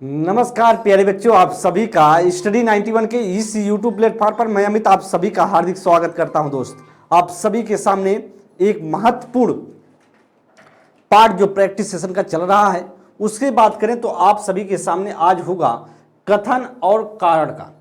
नमस्कार प्यारे बच्चों, आप सभी का स्टडी 91 के इस यूट्यूब प्लेटफॉर्म पर मैं अमित आप सभी का हार्दिक स्वागत करता हूं। दोस्त, आप सभी के सामने एक महत्वपूर्ण पार्ट जो प्रैक्टिस सेशन का चल रहा है उसकी बात करें तो आप सभी के सामने आज होगा कथन और कारण का।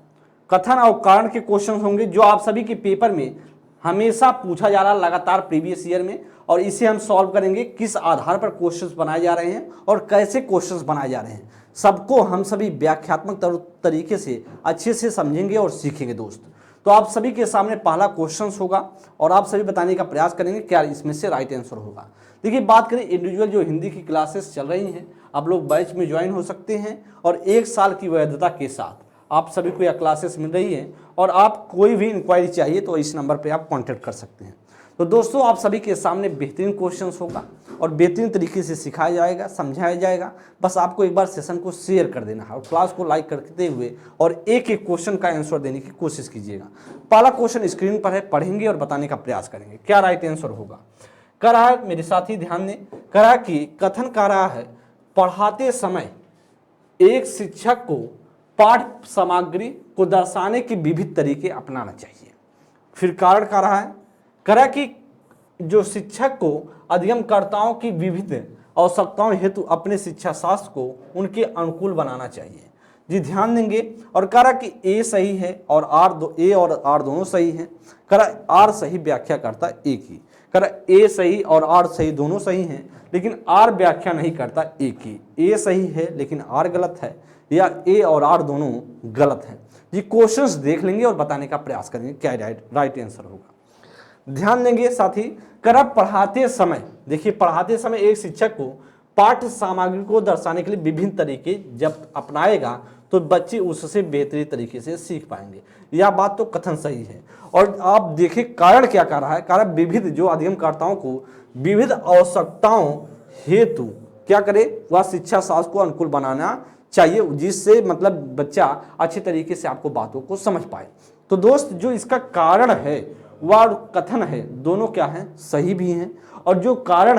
कथन और कारण के क्वेश्चन होंगे जो आप सभी के पेपर में हमेशा पूछा जा रहा लगातार प्रीवियस ईयर में, और इसे हम सॉल्व करेंगे किस आधार पर क्वेश्चंस बनाए जा रहे हैं और कैसे क्वेश्चंस बनाए जा रहे हैं। सबको हम सभी व्याख्यात्मक तरीके से अच्छे से समझेंगे और सीखेंगे। दोस्त, तो आप सभी के सामने पहला क्वेश्चन होगा और आप सभी बताने का प्रयास करेंगे क्या इसमें से राइट आंसर होगा। देखिए, बात करें इंडिविजुअल जो हिंदी की क्लासेस चल रही हैं, आप लोग बैच में ज्वाइन हो सकते हैं और 1 साल की वैधता के साथ आप सभी को यह क्लासेस मिल रही है और आप कोई भी इंक्वायरी चाहिए तो इस नंबर पे आप कांटेक्ट कर सकते हैं। तो दोस्तों, आप सभी के सामने बेहतरीन क्वेश्चंस होगा और बेहतरीन तरीके से सिखाया जाएगा, समझाया जाएगा। बस आपको एक बार सेशन को शेयर कर देना है और क्लास को लाइक करते हुए और एक एक क्वेश्चन का आंसर देने की कोशिश कीजिएगा। पहला क्वेश्चन स्क्रीन पर है, पढ़ेंगे और बताने का प्रयास करेंगे क्या राइट आंसर होगा। कह रहा है, मेरे साथी ध्यान दें, कह रहा कि कथन कह रहा है पढ़ाते समय एक शिक्षक को पाठ सामग्री को दर्शाने के विविध तरीके अपनाना चाहिए। फिर कारण कह रहा है, कह रहा कि जो शिक्षक को अध्ययनकर्ताओं की विविध आवश्यकताओं हेतु अपने शिक्षा शास्त्र को उनके अनुकूल बनाना चाहिए। जी ध्यान देंगे, और कह रहा कि ए सही है और ए और आर दोनों सही हैं। कह रहा आर सही व्याख्या करता ए की। कह रहा ए सही और आर सही दोनों सही हैं, लेकिन आर व्याख्या नहीं करता ए की। ए सही है लेकिन आर गलत है, या ए और आर दोनों गलत हैं। ये क्वेश्चंस देख लेंगे और बताने का प्रयास करेंगे क्या राइट आंसर होगा। ध्यान देंगे साथी, कर पढ़ाते समय, देखिए पढ़ाते समय एक शिक्षक को पाठ सामग्री को दर्शाने के लिए विभिन्न तरीके जब अपनाएगा तो बच्चे उससे बेहतरीन तरीके से सीख पाएंगे। यह बात तो कथन सही है। और आप देखिए कारण क्या कर रहा है, कारण विविध जो अध्ययनकर्ताओं को विविध आवश्यकताओं हेतु क्या करे, वह शिक्षा शास्त्र को अनुकूल बनाना चाहिए, जिससे मतलब बच्चा अच्छे तरीके से आपको बातों को समझ पाए। तो दोस्त, जो इसका कारण है वह कथन है, दोनों क्या है, सही भी हैं, और जो कारण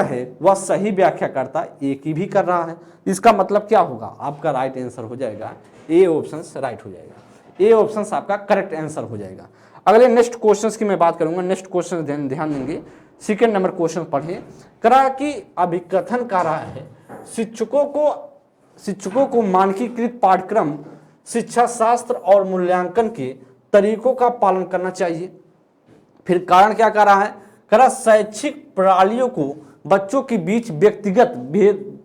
है वह सही व्याख्या करता एक ही भी कर रहा है। इसका मतलब क्या होगा, आपका राइट आंसर हो जाएगा ए ऑप्शन राइट हो जाएगा। ए ऑप्शन आपका करेक्ट आंसर हो जाएगा। अगले नेक्स्ट क्वेश्चन की मैं बात करूंगा। नेक्स्ट क्वेश्चन ध्यान देंगे, सेकेंड नंबर क्वेश्चन पढ़े। करा कि अभिकथन कर रहा है शिक्षकों को मानकीकृत पाठ्यक्रम, शिक्षा शास्त्र और मूल्यांकन के तरीकों का पालन करना चाहिए। फिर कारण क्या कर रहा है, कह रहा शैक्षिक प्रणालियों को बच्चों के बीच व्यक्तिगत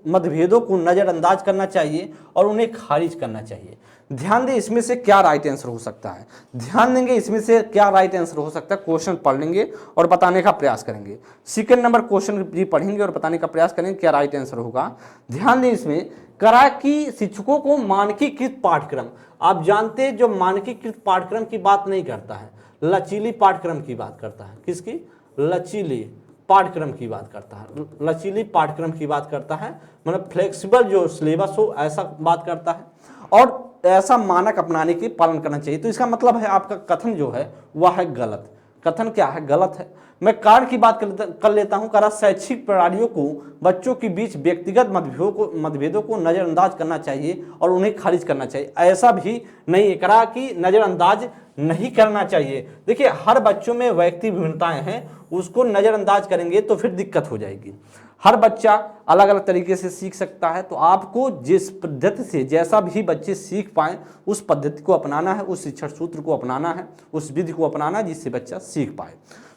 मतभेदों को नजरअंदाज करना चाहिए और उन्हें खारिज करना चाहिए। ध्यान दें इसमें से क्या राइट आंसर हो सकता है। ध्यान देंगे इसमें से क्या राइट आंसर हो सकता है। क्वेश्चन पढ़ लेंगे और बताने का प्रयास करेंगे। सेकंड नंबर क्वेश्चन भी पढ़ेंगे और बताने का प्रयास करेंगे क्या राइट आंसर होगा। ध्यान दें इसमें करा कि शिक्षकों को मानकीकृत पाठ्यक्रम, आप जानते हैं जो मानकीकृत पाठ्यक्रम की बात नहीं करता है, लचीली पाठ्यक्रम की बात करता है। किसकी? लचीली पाठ्यक्रम की बात करता है। लचीली पाठ्यक्रम की बात करता है, मतलब फ्लेक्सिबल जो सिलेबस हो ऐसा बात करता है, और ऐसा मानक अपनाने की पालन करना चाहिए। तो इसका मतलब है आपका कथन जो है वह है गलत। कथन क्या है, गलत है। मैं कारण की बात कर लेता हूं। करा शैक्षिक प्रणालियों को बच्चों के बीच व्यक्तिगत मतभेदों को नजरअंदाज करना चाहिए और उन्हें खारिज करना चाहिए। ऐसा भी नहीं करा कि नजरअंदाज नहीं करना चाहिए। देखिए, हर बच्चों में व्यक्तिगत भिन्नताएं हैं, उसको नजरअंदाज करेंगे तो फिर दिक्कत हो जाएगी। हर बच्चा अलग अलग तरीके से सीख सकता है, तो आपको जिस पद्धति से जैसा भी बच्चे सीख पाएं उस पद्धति को अपनाना है, उस शिक्षण सूत्र को अपनाना है, उस विधि को अपनाना है जिससे बच्चा सीख पाए।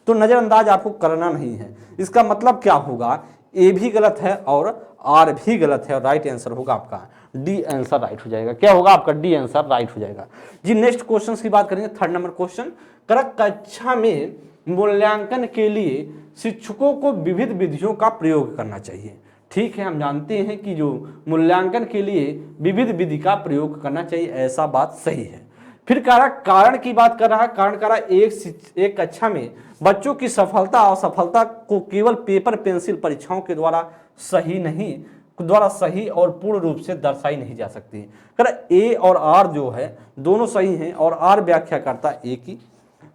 तो नजरअंदाज आपको करना नहीं है। इसका मतलब क्या होगा, ए भी गलत है और आर भी गलत है, और राइट आंसर होगा आपका डी आंसर राइट हो जाएगा। क्या होगा आपका? डी आंसर राइट हो जाएगा जी। नेक्स्ट क्वेश्चन की बात करेंगे। थर्ड नंबर क्वेश्चन, कक्षा में मूल्यांकन के लिए शिक्षकों को विविध विधियों का प्रयोग करना चाहिए। ठीक है, हम जानते हैं कि जो मूल्यांकन के लिए विविध विधि का प्रयोग करना चाहिए, ऐसा बात सही है। फिर कारण की बात कर रहा है। कारण कह रहा एक कक्षा में बच्चों की सफलता और असफलता को केवल पेपर पेंसिल परीक्षाओं के द्वारा सही और पूर्ण रूप से दर्शाई नहीं जा सकती। कह ए और आर जो है दोनों सही हैं और आर व्याख्या करता ए की।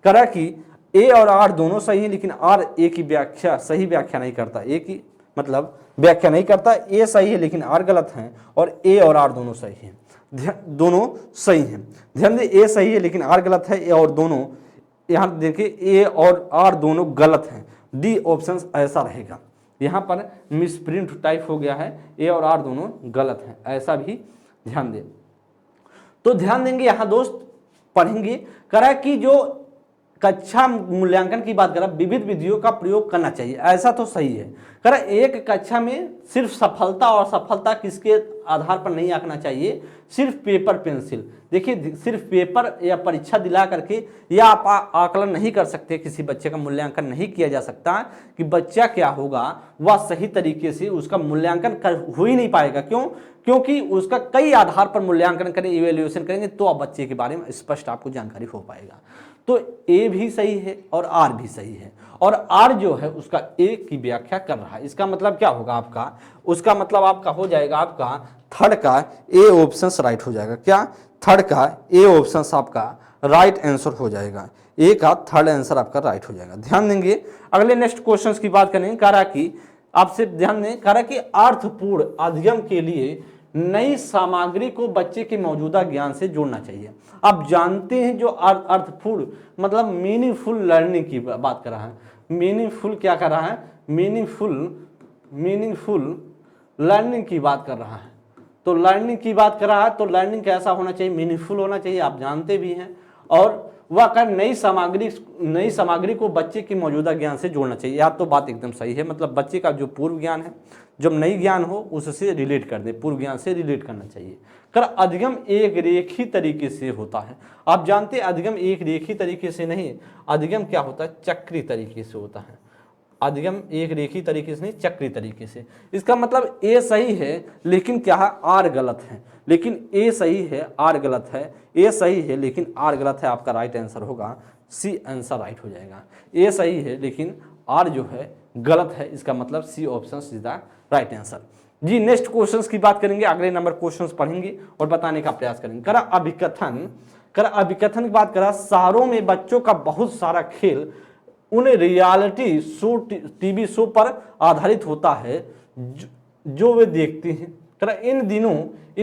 कह कि ए और आर दोनों सही हैं, लेकिन आर ए की व्याख्या सही व्याख्या नहीं करता ए की। मतलब व्याख्या नहीं करता। ए सही है लेकिन आर गलत है, और ए और आर दोनों सही हैं, दोनों सही हैं। ध्यान दें, ए सही है लेकिन आर गलत है, ए और दोनों, यहाँ देखिए ए और आर दोनों गलत हैं। डी ऑप्शन ऐसा रहेगा। यहाँ पर मिसप्रिंट टाइप हो गया है, ए और आर दोनों गलत हैं, ऐसा भी ध्यान दें। तो ध्यान देंगे यहाँ दोस्त, पढ़ेंगे करा कि जो कक्षा मूल्यांकन की बात करा विविध विधियों का प्रयोग करना चाहिए, ऐसा तो सही है। करा एक कक्षा में सिर्फ सफलता और असफलता किसके आधार पर नहीं आंकना चाहिए, सिर्फ पेपर पेंसिल। देखिए सिर्फ पेपर या परीक्षा दिला करके या आप आकलन नहीं कर सकते, किसी बच्चे का मूल्यांकन नहीं किया जा सकता कि बच्चा क्या होगा वह सही तरीके से उसका मूल्यांकन हो ही नहीं पाएगा। क्यों? क्योंकि उसका कई आधार पर मूल्यांकन करें, इवेल्युएशन करेंगे तो आप बच्चे के बारे में स्पष्ट आपको जानकारी हो पाएगा। तो ए भी सही है और आर भी सही है, और आर जो है उसका ए की व्याख्या कर रहा है। इसका मतलब क्या होगा आपका, उसका मतलब आपका हो जाएगा आपका थर्ड का ए ऑप्शन राइट हो जाएगा। क्या? थर्ड का ए ऑप्शन आपका राइट आंसर हो जाएगा, ए का थर्ड आंसर आपका राइट हो जाएगा। ध्यान देंगे अगले नेक्स्ट क्वेश्चन की बात करेंगे। कह रहा कि आपसे ध्यान दें, कह रहा कि अर्थपूर्ण अध्ययन के लिए नई सामग्री को बच्चे के मौजूदा ज्ञान से जोड़ना चाहिए। आप जानते हैं जो अर्थपूर्ण मतलब मीनिंगफुल लर्निंग की बात कर रहा है। मीनिंगफुल क्या कर रहा है? मीनिंगफुल लर्निंग की बात कर रहा है। तो लर्निंग की बात कर रहा है, तो लर्निंग कैसा होना चाहिए? मीनिंगफुल होना चाहिए, आप जानते भी हैं। और वह कर नई सामग्री को बच्चे के मौजूदा ज्ञान से जोड़ना चाहिए। यार तो बात एकदम सही है, मतलब बच्चे का जो पूर्व ज्ञान है, जब नई ज्ञान हो उससे रिलेट कर दे, पूर्व ज्ञान से रिलेट करना चाहिए। कर अधिगम एक रेखी तरीके से होता है। आप जानते हैं अधिगम एक रेखी तरीके से नहीं, अधिगम क्या होता है? चक्री तरीके से होता है। अधिगम एक रेखी तरीके से नहीं, चक्री तरीके से। इसका मतलब ए सही है लेकिन क्या है? आर गलत है। लेकिन ए सही है, आर गलत है। ए सही है लेकिन आर गलत है, आपका राइट आंसर होगा सी आंसर राइट हो जाएगा। ए सही है लेकिन आर जो है गलत है, इसका मतलब C option is the right answer. जी नेक्स्ट क्वेश्चंस की बात करेंगे, अगले नंबर क्वेश्चंस पढ़ेंगे और बताने का प्रयास करेंगे। करा अभिकथन की बात करा, शहरों में बच्चों का बहुत सारा खेल उन रियलिटी शो टीवी शो पर आधारित होता है जो वे देखते हैं। करा इन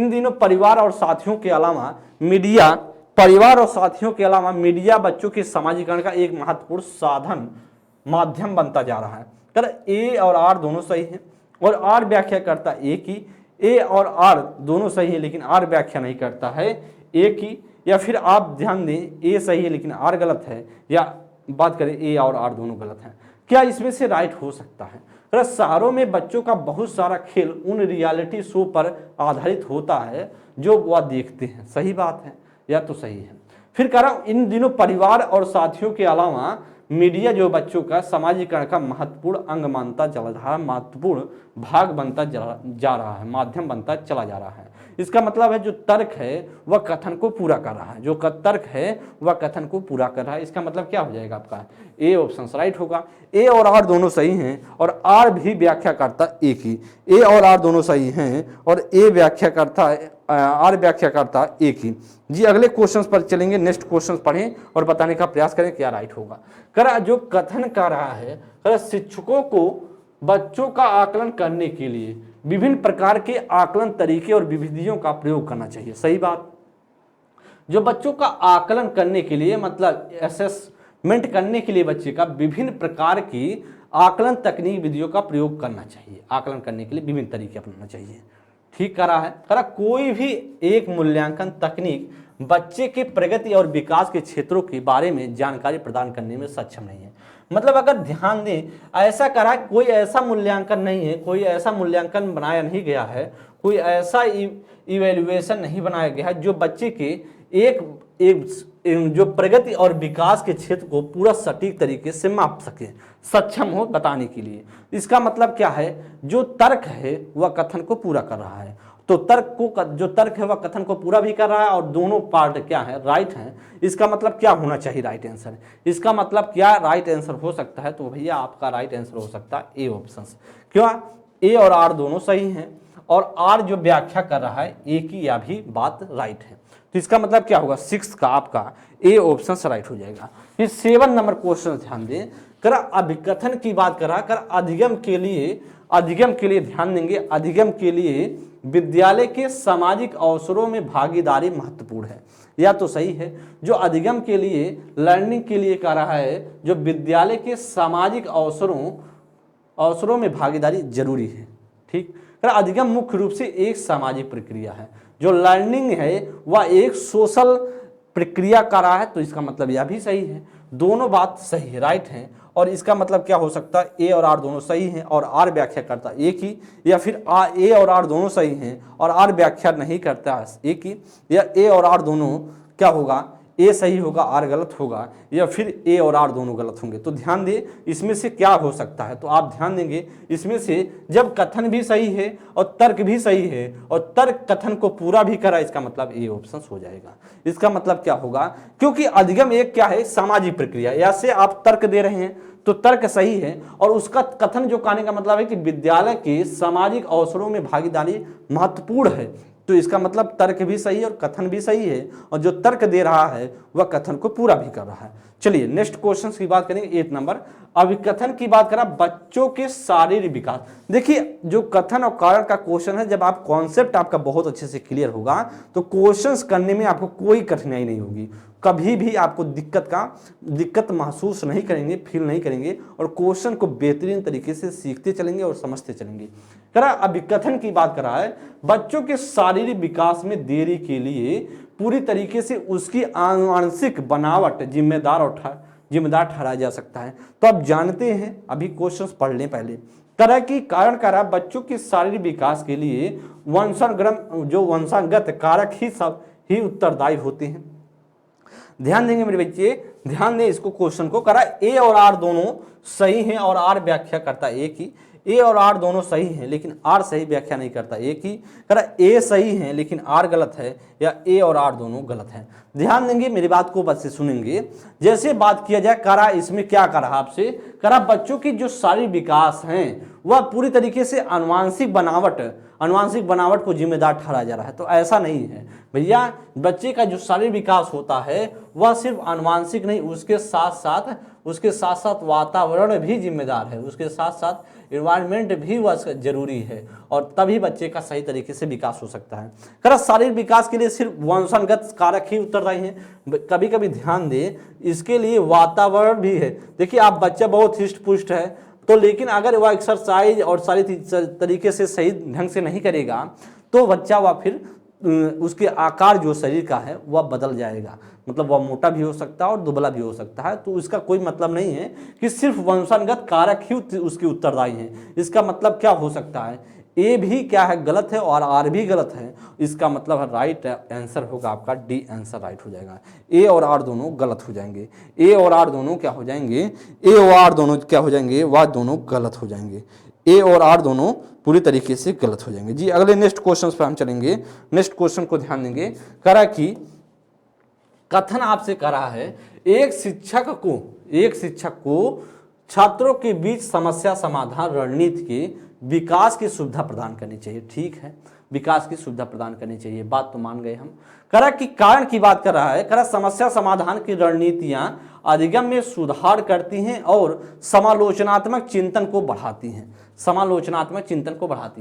दिनों परिवार और साथियों के अलावा मीडिया बच्चों के समाजीकरण का एक महत्वपूर्ण माध्यम बनता जा रहा है। करा ए और आर दोनों सही हैं, और आर व्याख्या करता ए की। ए और आर दोनों सही है लेकिन आर व्याख्या नहीं करता है ए की। या फिर आप ध्यान दें, ए सही है लेकिन आर गलत है, या बात करें ए और आर दोनों गलत हैं। क्या इसमें से राइट हो सकता है? शहरों में बच्चों का बहुत सारा खेल उन रियलिटी शो पर आधारित होता है जो वह देखते हैं। सही बात है, या तो सही है। फिर कह रहा इन दिनों परिवार और साथियों के अलावा मीडिया जो बच्चों का समाजीकरण का महत्वपूर्ण अंग मानता चला जा रहा है, महत्वपूर्ण भाग बनता जा रहा है, माध्यम बनता चला जा रहा है। इसका मतलब है जो तर्क है वह कथन को पूरा कर रहा है, जो तर्क है वह कथन को पूरा कर रहा है। इसका मतलब क्या हो जाएगा आपका? ए ऑप्शन राइट होगा। ए और आर दोनों सही हैं, और आर भी व्याख्या करता ए की। ए और आर दोनों सही हैं, और ए व्याख्या करता आर व्याख्या करता ए की। जी अगले क्वेश्चंस पर चलेंगे, नेक्स्ट क्वेश्चंस पढ़ें और बताने का प्रयास करें क्या राइट होगा। करा जो कथन कर रहा है, करा शिक्षकों को बच्चों का आकलन करने के लिए विभिन्न प्रकार के आकलन तरीके और विधियों का प्रयोग करना चाहिए। सही बात। जो बच्चों का आकलन करने के लिए मतलब असेसमेंट करने के लिए बच्चे का विभिन्न प्रकार की आकलन तकनीक विधियों का प्रयोग करना चाहिए। आकलन करने के लिए विभिन्न तरीके अपनाना चाहिए। ठीक करा है। करा कोई भी एक मूल्यांकन तकनीक बच्चे के प्रगति और विकास के क्षेत्रों के बारे में जानकारी प्रदान करने में सक्षम नहीं है। मतलब अगर ध्यान दें, ऐसा करा कोई ऐसा मूल्यांकन नहीं है, कोई ऐसा मूल्यांकन बनाया नहीं गया है, कोई ऐसा इवैल्यूएशन नहीं बनाया गया है जो बच्चे के एक जो प्रगति और विकास के क्षेत्र को पूरा सटीक तरीके से माप सके, सक्षम हो बताने के लिए। इसका मतलब क्या है? जो तर्क है वह कथन को पूरा कर रहा है। तो जो तर्क है वह कथन को पूरा भी कर रहा है, और दोनों पार्ट क्या है? राइट है। इसका मतलब क्या होना चाहिए? Right answer. इसका मतलब क्या राइट आंसर हो सकता है? तो भैया आपका राइट आंसर हो सकता है ए ऑप्शन। क्यों? ए और आर दोनों सही हैं, और आर जो व्याख्या कर रहा है ए की, यह भी बात राइट है। तो इसका मतलब क्या होगा? 6 का आपका ए ऑप्शन राइट हो जाएगा। फिर 7 नंबर क्वेश्चन ध्यान दें। कर अभिकथन की बात करा, कर अधिगम के लिए अधिगम के लिए ध्यान देंगे, अधिगम के लिए विद्यालय के सामाजिक अवसरों में भागीदारी महत्वपूर्ण है। या तो सही है, जो अधिगम के लिए लर्निंग के लिए कह रहा है, जो विद्यालय के सामाजिक अवसरों में भागीदारी जरूरी है। ठीक, अधिगम मुख्य रूप से एक सामाजिक प्रक्रिया है, जो लर्निंग है वह एक सोशल प्रक्रिया कर रहा है, तो इसका मतलब यह भी सही है। दोनों बात सही है, राइट है। और इसका मतलब क्या हो सकता है, ए और आर दोनों सही हैं और आर व्याख्या करता एक ही, या फिर ए और आर दोनों सही हैं और आर व्याख्या नहीं करता एक ही, या ए और आर दोनों क्या होगा, ए सही होगा आर गलत होगा, या फिर ए और आर दोनों गलत होंगे। तो ध्यान दें इसमें से क्या हो सकता है, तो आप ध्यान देंगे इसमें से जब कथन भी सही है और तर्क भी सही है और तर्क कथन को पूरा भी करा, इसका मतलब ए ऑप्शन हो जाएगा। इसका मतलब क्या होगा, क्योंकि अधिगम एक क्या है, सामाजिक प्रक्रिया, ऐसे आप तर्क दे रहे हैं तो तर्क सही है, और उसका कथन जो कहने का मतलब है कि विद्यालय के सामाजिक अवसरों में भागीदारी महत्वपूर्ण है, तो इसका मतलब तर्क भी सही है और कथन भी सही है, और जो तर्क दे रहा है वह कथन को पूरा भी कर रहा है। चलिए नेक्स्ट क्वेश्चन की बात करेंगे, 8 नंबर। अभिकथन की बात करा, बच्चों के शारीरिक विकास। देखिए जो कथन और कारण का क्वेश्चन है, जब आप कॉन्सेप्ट आपका बहुत अच्छे से क्लियर होगा तो क्वेश्चंस करने में आपको कोई कठिनाई नहीं होगी, कभी भी आपको दिक्कत महसूस नहीं करेंगे, फील नहीं करेंगे, और क्वेश्चन को बेहतरीन तरीके से सीखते चलेंगे और समझते चलेंगे। करा अभिकथन की बात करा है, बच्चों के शारीरिक विकास में देरी के लिए पूरी तरीके से उसकी आनुवांशिक बनावट जिम्मेदार ठहराया जा सकता है। तो आप जानते हैं, अभी क्वेश्चंस पढ़ लें पहले। तरह की कारण करा, बच्चों के शारीरिक विकास के लिए वंशागत कारक ही उत्तरदायी होते हैं। ध्यान देंगे मेरे बच्चे, ध्यान दें इसको, क्वेश्चन को। करा ए और आर दोनों सही हैं और आर व्याख्या करता एक ही। ए और आर दोनों सही हैं लेकिन आर सही व्याख्या नहीं करता एक ही। करा ए सही है लेकिन आर गलत है, या ए और आर दोनों गलत हैं। ध्यान देंगे मेरी बात को, बच्चे सुनेंगे। जैसे बात किया जाए, करा इसमें क्या करा आपसे, करा बच्चों की जो शारीरिक विकास हैं वह पूरी तरीके से आनुवांशिक बनावट को जिम्मेदार ठहराया जा रहा है। तो ऐसा नहीं है भैया, बच्चे का जो शारीरिक विकास होता है वह सिर्फ आनुवांशिक नहीं, उसके साथ साथ वातावरण भी जिम्मेदार है, उसके साथ साथ एनवायरनमेंट भी वह जरूरी है, और तभी बच्चे का सही तरीके से विकास हो सकता है। करा शारीरिक विकास के लिए सिर्फ वंशागत कारक ही उत्तरदायी हैं, कभी कभी ध्यान दें इसके लिए वातावरण भी है। देखिए आप बच्चा बहुत हिष्ट पुष्ट है तो, लेकिन अगर वह एक्सरसाइज और सारी तरीके से सही ढंग से नहीं करेगा तो बच्चा वह फिर उसके आकार जो शरीर का है वह बदल जाएगा, मतलब वह मोटा भी हो सकता है और दुबला भी हो सकता है। तो इसका कोई मतलब नहीं है कि सिर्फ वंशागत कारक ही उसके उत्तरदायी हैं। इसका मतलब क्या हो सकता है, ए भी क्या है, गलत है और आर भी गलत है। इसका मतलब राइट आंसर होगा आपका डी आंसर राइट हो जाएगा। ए और आर दोनों गलत हो जाएंगे, ए और आर दोनों क्या हो जाएंगे, ए और आर दोनों क्या हो जाएंगे, वह दोनों गलत हो जाएंगे। ए और आर दोनों पूरी तरीके से गलत हो जाएंगे। जी अगले नेक्स्ट क्वेश्चन पर हम चलेंगे। नेक्स्ट क्वेश्चन को ध्यान देंगे। करा कि कथन आपसे करा है, एक शिक्षक को छात्रों के बीच समस्या समाधान रणनीति के विकास की सुविधा प्रदान करनी चाहिए। ठीक है, विकास की सुविधा प्रदान करनी चाहिए, बात तो मान गए हम। करा कि कारण की बात कर रहा है, करा समस्या समाधान की रणनीतियां अधिगम में सुधार करती हैं और समालोचनात्मक चिंतन को बढ़ाती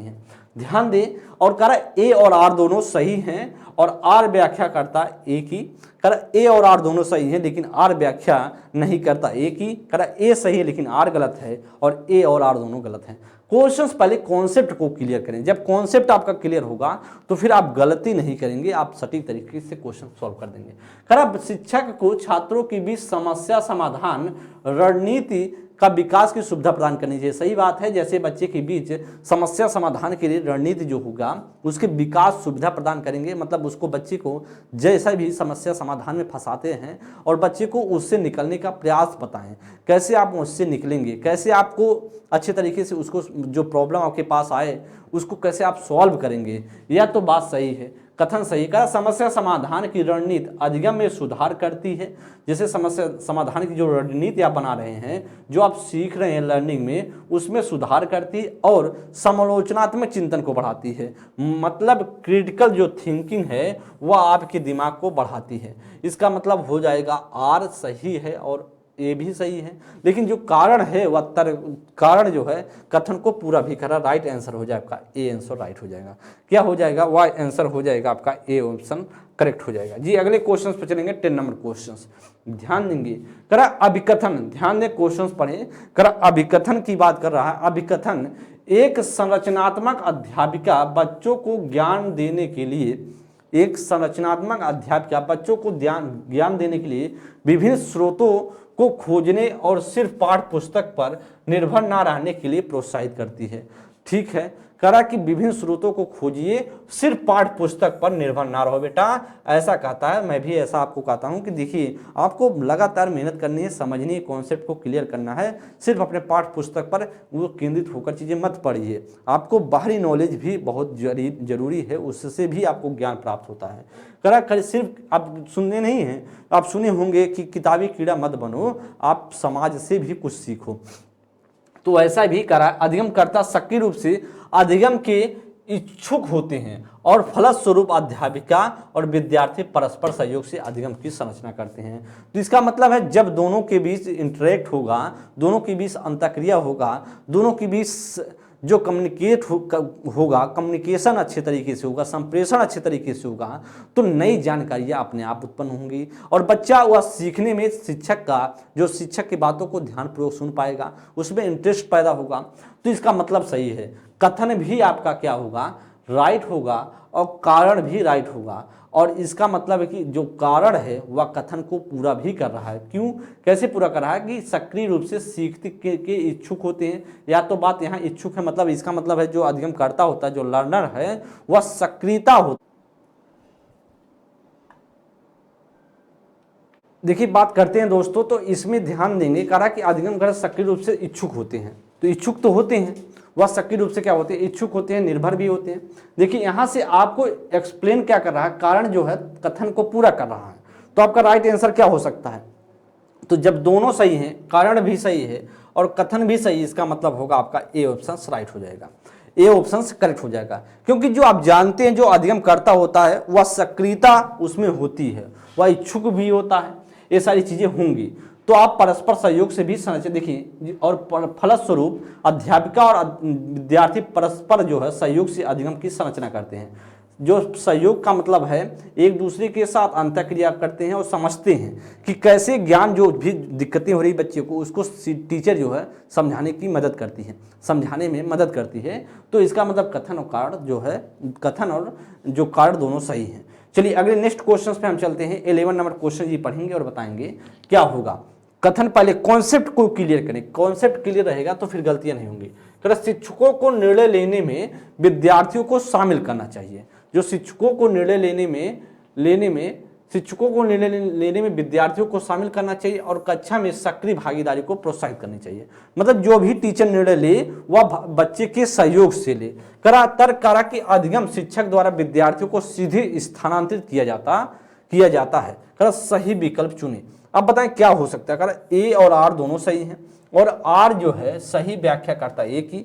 हैं, ध्यान दें। और करा ए और आर दोनों सही हैं और आर व्याख्या करता एक ही। करा ए और आर दोनों सही हैं लेकिन आर व्याख्या नहीं करता एक ही। करा ए सही है लेकिन आर गलत है, और ए और आर दोनों गलत हैं। क्वेश्चंस पहले कॉन्सेप्ट को क्लियर करें, जब कॉन्सेप्ट आपका क्लियर होगा तो फिर आप गलती नहीं करेंगे, आप सटीक तरीके से क्वेश्चन सॉल्व कर देंगे। करा शिक्षक को छात्रों के बीच समस्या समाधान रणनीति का विकास की सुविधा प्रदान करनी चाहिए। सही बात है, जैसे बच्चे के बीच समस्या समाधान के लिए रणनीति जो होगा उसके विकास सुविधा प्रदान करेंगे, मतलब उसको बच्चे को जैसा भी समस्या समाधान में फंसाते हैं और बच्चे को उससे निकलने का प्रयास बताएं, कैसे आप उससे निकलेंगे, कैसे आपको अच्छे तरीके से उसको जो प्रॉब्लम आपके पास आए उसको कैसे आप सॉल्व करेंगे। यह तो बात सही है, कथन सही का। समस्या समाधान की रणनीति अधिगम में सुधार करती है, जैसे समस्या समाधान की जो रणनीति आप बना रहे हैं, जो आप सीख रहे हैं लर्निंग में, उसमें सुधार करती है और समालोचनात्मक चिंतन को बढ़ाती है, मतलब क्रिटिकल जो थिंकिंग है वह आपके दिमाग को बढ़ाती है। इसका मतलब हो जाएगा आर सही है और ये भी सही है, लेकिन जो कारण है वह कारण जो है कथन को पूरा भी करा। राइट आंसर हो जाएगा आपका ए आंसर राइट हो जाएगा। क्या हो जाएगा, वह आंसर हो जाएगा आपका ए ऑप्शन करेक्ट हो जाएगा। जी अगले क्वेश्चन पे चलेंगे, 10 नंबर क्वेश्चन ध्यान देंगे। करा अभिकथन, ध्यान दें क्वेश्चन पढ़े। करा अभिकथन की बात कर रहा है। अभिकथन एक संरचनात्मक अध्यापिका बच्चों को ज्ञान देने के लिए, एक संरचनात्मक अध्यापिका बच्चों को ज्ञान देने के लिए विभिन्न स्रोतों को खोजने और सिर्फ पाठ्य पुस्तक पर निर्भर ना रहने के लिए प्रोत्साहित करती है। ठीक है, करा कि विभिन्न स्रोतों को खोजिए, सिर्फ पाठ्य पुस्तक पर निर्भर ना रहो बेटा, ऐसा कहता है। मैं भी ऐसा आपको कहता हूं कि देखिए आपको लगातार मेहनत करनी है, समझनी है, कॉन्सेप्ट को क्लियर करना है, सिर्फ अपने पाठ्य पुस्तक पर वो केंद्रित होकर चीज़ें मत पढ़िए। आपको बाहरी नॉलेज भी बहुत जरूरी है, उससे भी आपको ज्ञान प्राप्त होता है। करा सिर्फ आप सुनने नहीं हैं, आप सुने होंगे कि किताबी कीड़ा मत बनो, आप समाज से भी कुछ सीखो। तो ऐसा भी करा अधिगमकर्ता सक्रिय रूप से अधिगम के इच्छुक होते हैं और फलस्वरूप अध्यापिका और विद्यार्थी परस्पर सहयोग से अधिगम की संरचना करते हैं। तो इसका मतलब है जब दोनों के बीच इंटरेक्ट होगा, दोनों के बीच अंतःक्रिया होगा, दोनों के बीच जो कम्युनिकेट होगा, कम्युनिकेशन अच्छे तरीके से होगा, संप्रेषण अच्छे तरीके से होगा, तो नई जानकारियाँ अपने आप उत्पन्न होंगी और बच्चा वह सीखने में शिक्षक की बातों को ध्यानपूर्वक सुन पाएगा, उसमें इंटरेस्ट पैदा होगा। तो इसका मतलब सही है, कथन भी आपका क्या होगा, राइट होगा और कारण भी राइट होगा। और इसका मतलब है कि जो कारण है वह कथन को पूरा भी कर रहा है। क्यों, कैसे पूरा कर रहा है कि सक्रिय रूप से सीखने के इच्छुक होते हैं। या तो बात यहाँ इच्छुक है, मतलब इसका मतलब है जो अधिगम करता होता है, जो लर्नर है, वह सक्रियता होता। देखिए बात करते हैं दोस्तों, तो इसमें ध्यान देंगे, कहा कि अधिगम कर सक्रिय रूप से इच्छुक होते हैं। तो इच्छुक तो होते हैं, वह सक्रिय रूप से क्या होते हैं, इच्छुक होते हैं, निर्भर भी होते हैं। देखिए यहाँ से आपको एक्सप्लेन क्या कर रहा है, कारण जो है कथन को पूरा कर रहा है। तो आपका राइट आंसर क्या हो सकता है, तो जब दोनों सही हैं, कारण भी सही है और कथन भी सही, इसका मतलब होगा आपका ए ऑप्शन राइट हो जाएगा, ए ऑप्शन करेक्ट हो जाएगा। क्योंकि जो आप जानते हैं जो अधिगम करता होता है वह सक्रियता उसमें होती है, वह इच्छुक भी होता है, ये सारी चीजें होंगी। तो आप परस्पर सहयोग से भी संरचना देखिए, और फलस्वरूप अध्यापिका और विद्यार्थी परस्पर जो है सहयोग से अधिगम की संरचना करते हैं। जो सहयोग का मतलब है एक दूसरे के साथ अंतःक्रिया करते हैं और समझते हैं कि कैसे ज्ञान, जो भी दिक्कतें हो रही बच्चे को, उसको टीचर जो है समझाने की मदद करती है, समझाने में मदद करती है। तो इसका मतलब कथन और कारण जो है, कथन और जो कारण दोनों सही हैं। चलिए अगले नेक्स्ट क्वेश्चन पे हम चलते हैं। 11 नंबर क्वेश्चन जी पढ़ेंगे और बताएंगे क्या होगा। कथन, पहले कॉन्सेप्ट को क्लियर करें, कॉन्सेप्ट क्लियर रहेगा तो फिर गलतियां नहीं होंगी। शिक्षकों को निर्णय लेने में विद्यार्थियों को शामिल करना चाहिए। जो शिक्षकों को निर्णय लेने में विद्यार्थियों को शामिल करना चाहिए और कक्षा में सक्रिय भागीदारी को प्रोत्साहित करनी चाहिए। मतलब जो भी टीचर निर्णय ले वह बच्चे के सहयोग से ले। तर्क करा कि अधिगम शिक्षक द्वारा विद्यार्थियों को सीधे स्थानांतरित किया जाता है। सही विकल्प चुने। अब बताएं क्या हो सकता है। ए और आर दोनों सही हैं और आर जो है सही व्याख्या करता है एक ही।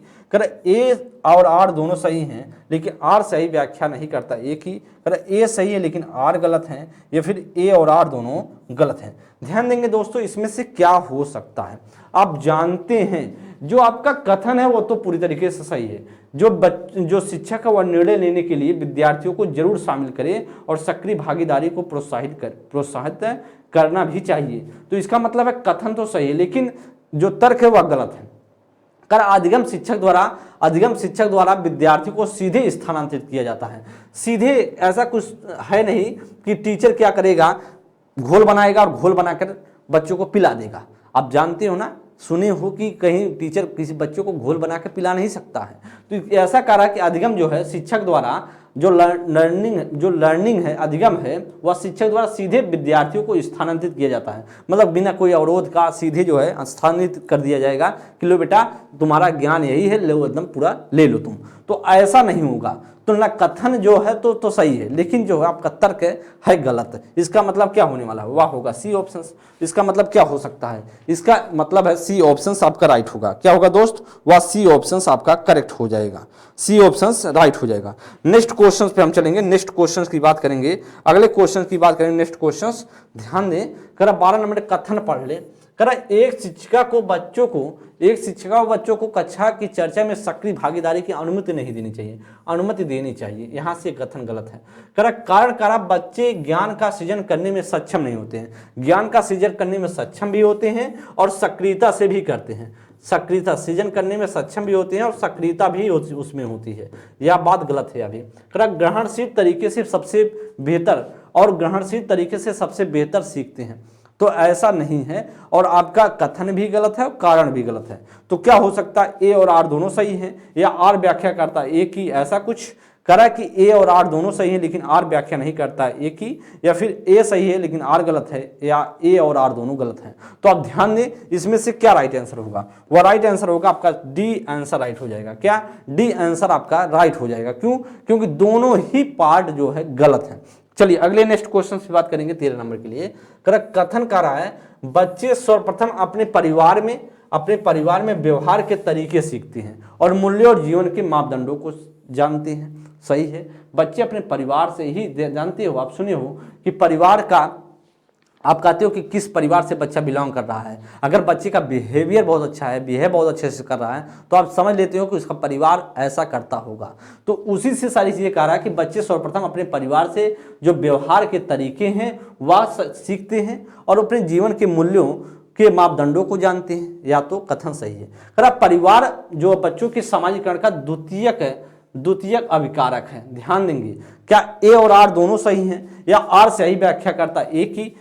ए और आर दोनों सही हैं लेकिन आर सही व्याख्या नहीं करता एक ही। ए सही है लेकिन आर गलत है, या फिर ए और आर दोनों गलत हैं। ध्यान देंगे दोस्तों, इसमें से क्या हो सकता है। आप जानते हैं जो आपका कथन है वो तो पूरी तरीके से सही है। जो शिक्षक है वह निर्णय लेने के लिए विद्यार्थियों को जरूर शामिल करे और सक्रिय भागीदारी को प्रोत्साहित करना भी चाहिए। तो इसका मतलब है कथन तो सही है लेकिन जो तर्क है वह गलत है। अधिगम शिक्षक द्वारा विद्यार्थियों को सीधे स्थानांतरित किया जाता है। सीधे ऐसा कुछ है नहीं कि टीचर क्या करेगा, घोल बनाएगा और घोल बनाकर बच्चों को पिला देगा। आप जानते हो ना, सुने हो कि कहीं टीचर किसी बच्चों को घोल बना के पिला नहीं सकता है। तो ऐसा करा कि अधिगम जो है शिक्षक द्वारा जो लर्निंग है, अधिगम है, वह शिक्षक द्वारा सीधे विद्यार्थियों को स्थानांतरित किया जाता है। मतलब बिना कोई अवरोध का सीधे जो है स्थानांतरित कर दिया जाएगा कि लो बेटा तुम्हारा ज्ञान यही है, लो एकदम पूरा ले लो तुम। तो ऐसा नहीं होगा। तो ना कथन जो है तो सही है लेकिन जो है आपका तर्क है गलत। इसका मतलब क्या होने वाला है, वह होगा सी ऑप्शन। इसका मतलब क्या हो सकता है, इसका मतलब है सी ऑप्शन आपका राइट होगा। क्या होगा दोस्त, वह सी ऑप्शन आपका करेक्ट हो जाएगा, सी ऑप्शन राइट हो जाएगा। नेक्स्ट क्वेश्चन पे हम चलेंगे, नेक्स्ट क्वेश्चन की बात करेंगे, अगले क्वेश्चन की बात करेंगे। नेक्स्ट क्वेश्चन ध्यान दें, 12 नंबर कथन पढ़ ले। करा एक शिक्षिका को बच्चों को कक्षा की चर्चा में सक्रिय भागीदारी की अनुमति नहीं देनी चाहिए, अनुमति देनी चाहिए। यहां से कथन गलत है। करा कारण करा बच्चे ज्ञान का सृजन करने में सक्षम नहीं होते हैं, ज्ञान का सृजन करने में सक्षम भी होते हैं और सक्रियता से भी करते हैं। सक्रियता सृजन करने में सक्षम भी होते हैं और सक्रियता भी उसमें होती है। यह बात गलत है। अभी ग्रहणशील तरीके से सबसे बेहतर और ग्रहणशील तरीके से सबसे बेहतर सीखते हैं, तो ऐसा नहीं है और आपका कथन भी गलत है और कारण भी गलत है। तो क्या हो सकता है, ए और आर दोनों सही हैं या आर व्याख्या करता है ए की, ऐसा कुछ करा कि ए और आर दोनों सही है लेकिन आर व्याख्या नहीं करता है ए की, या फिर ए सही है लेकिन आर गलत है, या ए और आर दोनों गलत हैं। तो आप ध्यान दें इसमें से क्या राइट आंसर होगा। वह राइट आंसर होगा आपका डी आंसर राइट हो जाएगा। क्या डी आंसर आपका राइट हो जाएगा। क्यों? क्योंकि दोनों ही पार्ट जो है गलत है। चलिए अगले नेक्स्ट क्वेश्चन की बात करेंगे 13 नंबर के लिए। कथन कर रहा है बच्चे सर्वप्रथम अपने परिवार में व्यवहार के तरीके सीखते हैं और मूल्य और जीवन के मापदंडों को जानते हैं। सही है, बच्चे अपने परिवार से ही जानते हो। आप सुने हो कि परिवार का, आप कहते हो कि किस परिवार से बच्चा बिलोंग कर रहा है। अगर बच्चे का बिहेवियर बहुत अच्छा है, बिहेव बहुत अच्छे से कर रहा है, तो आप समझ लेते हो कि उसका परिवार ऐसा करता होगा। तो उसी से सारी चीज़ें कह रहा है कि बच्चे सर्वप्रथम अपने परिवार से जो व्यवहार के तरीके हैं वह सीखते हैं और अपने जीवन के मूल्यों के मापदंडों को जानते हैं। या तो कथन सही है। परिवार जो बच्चों के सामाजिकरण का द्वितीयक अभिकारक है। ध्यान देंगे, क्या ए और आर दोनों सही हैं या आर सही व्याख्या करता ए की।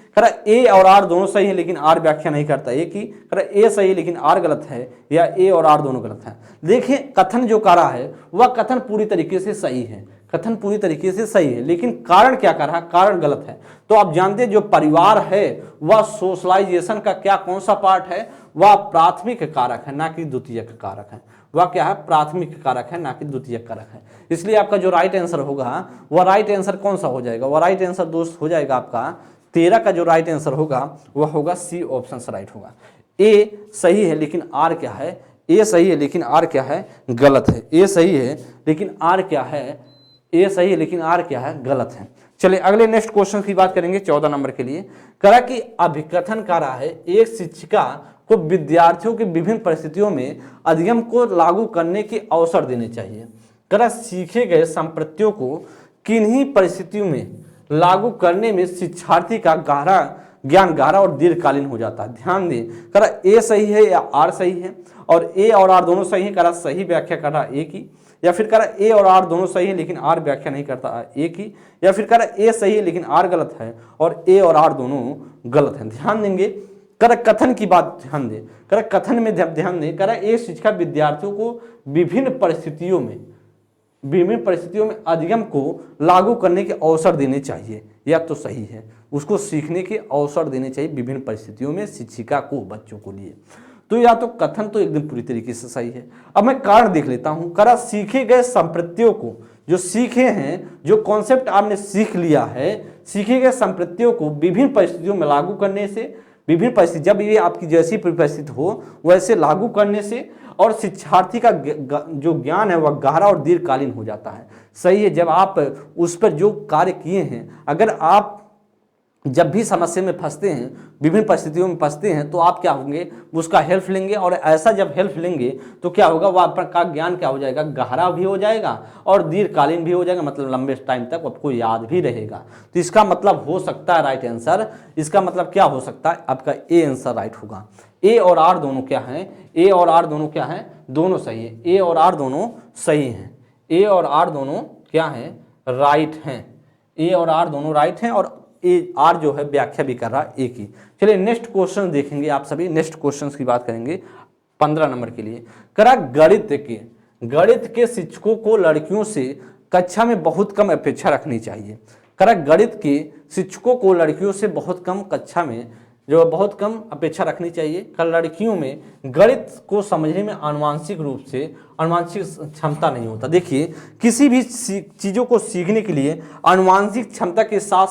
ए और आर दोनों सही है लेकिन आर व्याख्या नहीं करता ए की। ए सही है लेकिन आर गलत है, या ए और आर दोनों गलत है। देखिए कथन जो कर रहा है वह कथन पूरी तरीके से सही है, कथन पूरी तरीके से सही है, लेकिन कारण क्या कर रहा है, कारण गलत है। तो आप जानते हैं जो परिवार है वह सोशलाइजेशन का क्या कौन सा पार्ट है, वह प्राथमिक कारक है ना कि द्वितीयक कारक है। वह क्या है, प्राथमिक कारक है ना कि द्वितीयक कारक है। इसलिए आपका जो राइट आंसर होगा वह राइट आंसर कौन सा हो जाएगा, वह राइट आंसर दोस्त हो जाएगा आपका 13 का जो राइट आंसर होगा वह होगा सी ऑप्शन से राइट होगा। ए सही है लेकिन आर क्या है, ए सही है लेकिन आर क्या है, गलत है। ए सही है लेकिन आर क्या है, ए सही है लेकिन आर क्या है, गलत है। चलिए अगले नेक्स्ट क्वेश्चन की बात करेंगे 14 नंबर के लिए। करा कि अभिकथन कर रहा है एक शिक्षिका को विद्यार्थियों की विभिन्न परिस्थितियों में अधिगम को लागू करने के अवसर देने चाहिए। करा सीखे गए संप्रत्यों को किन्हीं परिस्थितियों में लागू करने में शिक्षार्थी का ज्ञान गहरा और दीर्घकालीन हो जाता है। ध्यान दें, करा ए सही है या आर सही है, और ए और आर दोनों सही है। करा सही व्याख्या कर रहा ए की, या फिर करा ए और आर दोनों सही है लेकिन आर व्याख्या नहीं करता ए की, या फिर करा ए सही है लेकिन आर गलत है और ए और आर दोनों गलत है। ध्यान देंगे, करा कथन की बात ध्यान दें, करा कथन में ध्यान दें। करा एक शिक्षिका विद्यार्थियों को विभिन्न परिस्थितियों में अधिगम को लागू करने के अवसर देने चाहिए। या तो सही है, उसको सीखने के अवसर देने चाहिए विभिन्न परिस्थितियों में शिक्षिका को, बच्चों को लिए। तो या तो कथन तो एकदम पूरी तरीके से सही है। अब मैं कारण देख लेता हूं। करा सीखे गए संप्रत्यों को, जो सीखे हैं, जो कॉन्सेप्ट आपने सीख लिया है, सीखे गए संप्रत्यों को विभिन्न परिस्थितियों में लागू करने से, विभिन्न परिस्थिति जब ये आपकी जैसी परिस्थिति हो वैसे लागू करने से, और शिक्षार्थी का जो ज्ञान है वह गहरा और दीर्घकालीन हो जाता है। सही है, जब आप उस पर जो कार्य किए हैं, अगर आप जब भी समस्या में फंसते हैं, विभिन्न परिस्थितियों में फंसते हैं, तो आप क्या होंगे, उसका हेल्प लेंगे, और ऐसा जब हेल्प लेंगे तो क्या होगा, वह आपका ज्ञान क्या हो जाएगा, गहरा भी हो जाएगा और दीर्घकालीन भी हो जाएगा, मतलब लंबे टाइम तक आपको याद भी रहेगा। तो इसका मतलब हो सकता है राइट आंसर, इसका मतलब क्या हो सकता है, आपका ए आंसर राइट होगा। ए और आर दोनों क्या हैं, ए और आर दोनों क्या हैं, दोनों सही है। ए और आर दोनों सही हैं, ए और आर दोनों क्या हैं, राइट हैं। ए और आर दोनों राइट हैं और ए आर जो है व्याख्या भी कर रहा है ए की। चलिए नेक्स्ट क्वेश्चन देखेंगे, आप सभी नेक्स्ट क्वेश्चन की बात करेंगे 15 नंबर के लिए। करा गणित के शिक्षकों को लड़कियों से कक्षा में बहुत कम अपेक्षा रखनी चाहिए। करा गणित के शिक्षकों को लड़कियों से बहुत कम कक्षा में जो बहुत कम अपेक्षा रखनी चाहिए। कल लड़कियों में गणित को समझने में आनुवांशिक रूप से आनुवांशिक क्षमता नहीं होता। देखिए किसी भी चीज़ों को सीखने के लिए आनुवांशिक क्षमता के साथ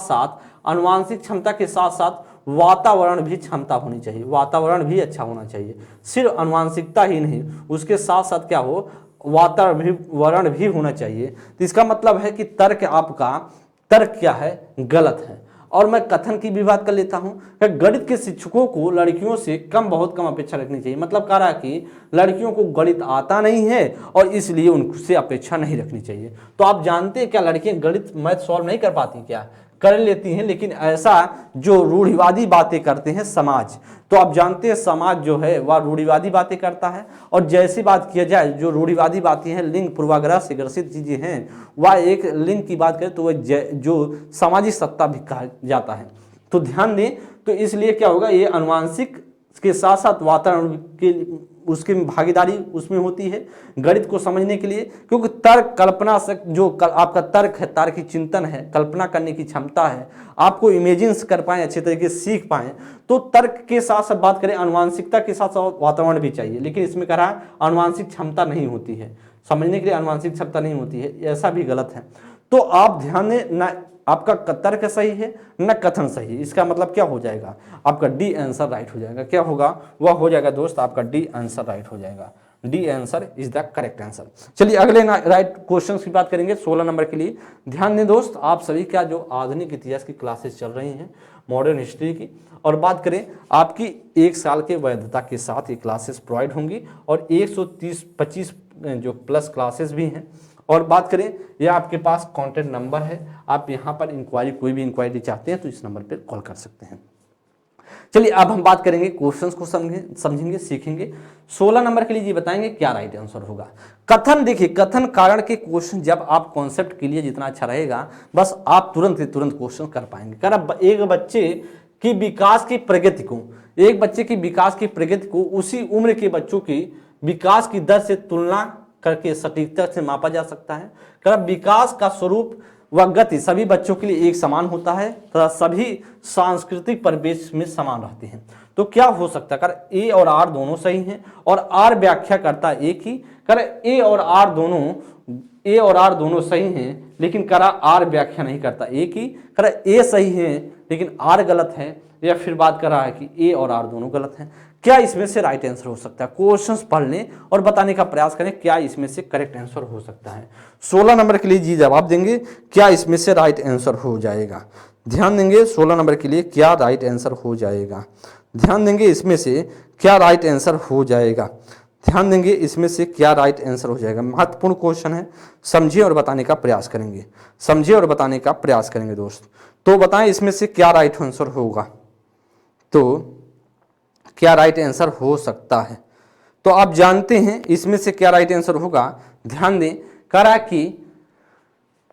साथ वातावरण भी क्षमता होनी चाहिए, वातावरण भी अच्छा होना चाहिए। सिर्फ आनुवांशिकता ही नहीं, उसके साथ साथ क्या हो, वातावरण भी होना चाहिए। तो इसका मतलब है कि तर्क क्या है, गलत है। और मैं कथन की भी बात कर लेता हूं कि गणित के शिक्षकों को लड़कियों से बहुत कम अपेक्षा रखनी चाहिए। मतलब कह रहा है कि लड़कियों को गणित आता नहीं है और इसलिए उनसे अपेक्षा नहीं रखनी चाहिए। तो आप जानते हैं क्या लड़कियां गणित मैथ सॉल्व नहीं कर पाती, क्या कर लेती हैं, लेकिन ऐसा जो रूढ़िवादी बातें करते हैं समाज, तो आप जानते हैं समाज जो है वह रूढ़िवादी बातें करता है। और जैसी बात किया जाए जो रूढ़िवादी बातें हैं, लिंग पूर्वाग्रह से ग्रसित चीजें हैं, वह एक लिंग की बात करें तो वह जो सामाजिक सत्ता भी कहा जाता है। तो ध्यान दें, तो इसलिए क्या होगा, ये अनुवांशिक के साथ साथ वातावरण के उसकी भागीदारी उसमें होती है गणित को समझने के लिए, क्योंकि तर्क कल्पना से जो आपका तर्क है, तार्किक चिंतन है, कल्पना करने की क्षमता है, आपको इमेजिन कर पाए, अच्छे तरीके से सीख पाए, तो तर्क के साथ साथ बात करें अनुवांशिकता के साथ साथ वातावरण भी चाहिए। लेकिन इसमें कह रहा है अनुवांशिक क्षमता नहीं होती है, समझने के लिए अनुवांशिक क्षमता नहीं होती है, ऐसा भी गलत है। तो आप ध्यान दें, ना आपका तर्क सही है न कथन सही। इसका मतलब क्या हो जाएगा, आपका डी आंसर राइट हो जाएगा। क्या होगा, वह हो जाएगा दोस्त आपका डी आंसर राइट हो जाएगा। D answer is the correct answer. चलिए अगले राइट क्वेश्चन की बात करेंगे 16 नंबर के लिए। ध्यान दें दोस्त, आप सभी का जो आधुनिक इतिहास की क्लासेस चल रही हैं, मॉडर्न हिस्ट्री की, और बात करें आपकी 1 साल के वैधता के साथ ये क्लासेस प्रोवाइड होंगी और 130-25 जो प्लस क्लासेस भी हैं। और बात करें, यह आपके पास कॉन्टैक्ट नंबर है, आप यहाँ पर इंक्वायरी, कोई भी इंक्वायरी चाहते हैं तो इस नंबर पर कॉल कर सकते हैं। चलिए अब हम बात करेंगे क्वेश्चंस को समझेंगे सीखेंगे। 16 नंबर के लिए जी बताएंगे क्या राइट आंसर होगा। कथन, देखिए कथन कारण के क्वेश्चन जब आप कॉन्सेप्ट के लिए जितना अच्छा रहेगा, बस आप तुरंत से तुरंत क्वेश्चन कर पाएंगे। एक बच्चे की विकास की प्रगति को, एक बच्चे की विकास की प्रगति को उसी उम्र के बच्चों की विकास की दर से तुलना करके सटीकता से मापा जा सकता है। विकास का स्वरूप व गति सभी बच्चों के लिए एक समान होता है तथा सभी सांस्कृतिक परिवेश में समान रहते हैं। तो क्या हो सकता है, ए और आर दोनों सही हैं और आर व्याख्या करता एक ही, ए और आर दोनों सही हैं, लेकिन आर व्याख्या नहीं करता एक ही, ए सही है लेकिन आर गलत है, या फिर बात कर रहा है कि ए और आर दोनों गलत हैं। क्या इसमें से राइट आंसर हो सकता है, क्वेश्चंस पढ़ लें और बताने का प्रयास करें क्या इसमें से करेक्ट आंसर हो सकता है। 16 नंबर के लिए जी जवाब देंगे, क्या इसमें से राइट आंसर हो जाएगा। ध्यान देंगे 16 नंबर के लिए क्या राइट आंसर हो जाएगा। ध्यान देंगे इसमें से क्या राइट आंसर हो जाएगा। ध्यान देंगे इसमें से क्या राइट आंसर हो जाएगा। महत्वपूर्ण क्वेश्चन है, समझिए और बताने का प्रयास करेंगे, समझिए और बताने का प्रयास करेंगे दोस्त। तो बताएं इसमें से क्या राइट आंसर होगा, तो क्या राइट आंसर हो सकता है। तो आप जानते हैं इसमें से क्या राइट आंसर होगा। ध्यान दें, कह रहा कि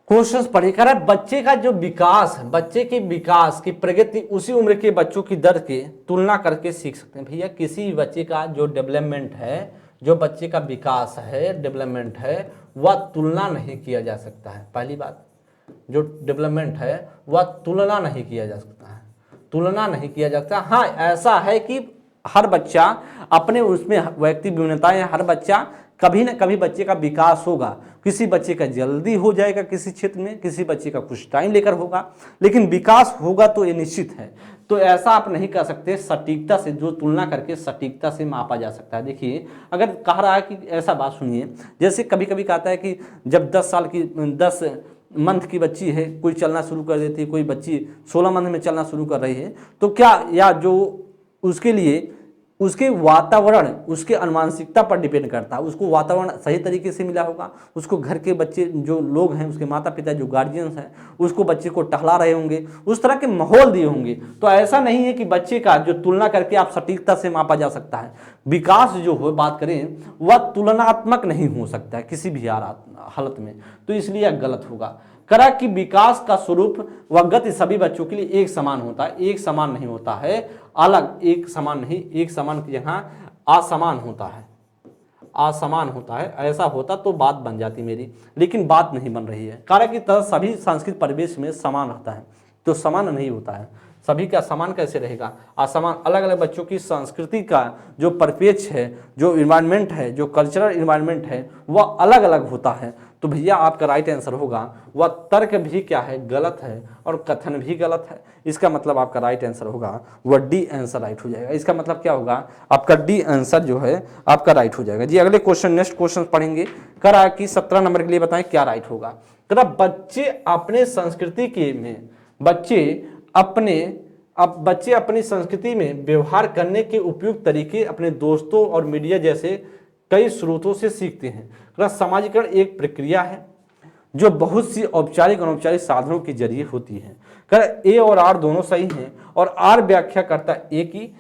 क्वेश्चंस पढ़िए, कह रहा बच्चे का जो विकास है, बच्चे के विकास की प्रगति उसी उम्र के बच्चों की दर के तुलना करके सीख सकते हैं। भैया किसी भी बच्चे का जो डेवलपमेंट है, जो बच्चे का विकास है, डेवलपमेंट है, वह तुलना नहीं किया जा सकता है। पहली बात, जो डेवलपमेंट है वह तुलना नहीं किया जा सकता है, तुलना नहीं किया जा सकता। हाँ ऐसा है कि हर बच्चा अपने उसमें व्यक्ति भिन्नताएं, हर बच्चा कभी ना कभी बच्चे का विकास होगा, किसी बच्चे का जल्दी हो जाएगा किसी क्षेत्र में, किसी बच्चे का कुछ टाइम लेकर होगा, लेकिन विकास होगा तो ये निश्चित है। तो ऐसा आप नहीं कर सकते सटीकता से, जो तुलना करके सटीकता से मापा जा सकता है। देखिए अगर कह रहा है कि ऐसा बात सुनिए, जैसे कभी कभी कहता है कि जब 10 साल की 10 मंथ की बच्ची है, कोई चलना शुरू कर देती है, कोई बच्ची 16 मंथ में चलना शुरू कर रही है, तो क्या या जो उसके लिए उसके वातावरण, उसके अनुवांशिकता पर डिपेंड करता है। उसको वातावरण सही तरीके से मिला होगा, उसको घर के बच्चे जो लोग हैं, उसके माता पिता जो गार्जियंस हैं, उसको बच्चे को टहला रहे होंगे, उस तरह के माहौल दिए होंगे। तो ऐसा नहीं है कि बच्चे का जो तुलना करके आप सटीकता से मापा जा सकता है। विकास जो हो बात करें वह तुलनात्मक नहीं हो सकता है किसी भी हालत में, तो इसलिए यह गलत होगा। करा कि विकास का स्वरूप व गति सभी बच्चों के लिए एक समान होता है, एक समान नहीं होता है, अलग एक समान नहीं, एक समान की जगह असमान होता है, असमान होता है। ऐसा होता तो बात बन जाती मेरी, लेकिन बात नहीं बन रही है। कारण की तरह सभी सांस्कृतिक परिवेश में समान रहता है, तो समान नहीं होता है। सभी का समान कैसे रहेगा, असमान। अलग अलग बच्चों की संस्कृति का जो परिपेक्ष है, जो इन्वायरमेंट है, जो कल्चरल इन्वायरमेंट है, वह अलग अलग होता है। तो भैया आपका राइट आंसर होगा, वह तर्क भी क्या है, गलत है, और कथन भी गलत है। इसका मतलब आपका राइट आंसर होगा वह डी आंसर राइट हो जाएगा। इसका मतलब क्या होगा, आपका डी आंसर जो है आपका राइट हो जाएगा। जी अगले क्वेश्चन, नेक्स्ट क्वेश्चन पढ़ेंगे। करा कि 17 नंबर के लिए बताएं क्या राइट होगा। करा बच्चे अपने संस्कृति के में, बच्चे बच्चे अपनी संस्कृति में व्यवहार करने के उपयुक्त तरीके अपने दोस्तों और मीडिया जैसे कई स्रोतों से सीखते हैं। समाजीकरण एक प्रक्रिया है जो बहुत सी औपचारिक और अनौपचारिक साधनों के जरिए होती है। ए और आर दोनों सही हैं और आर व्याख्या करता ए की।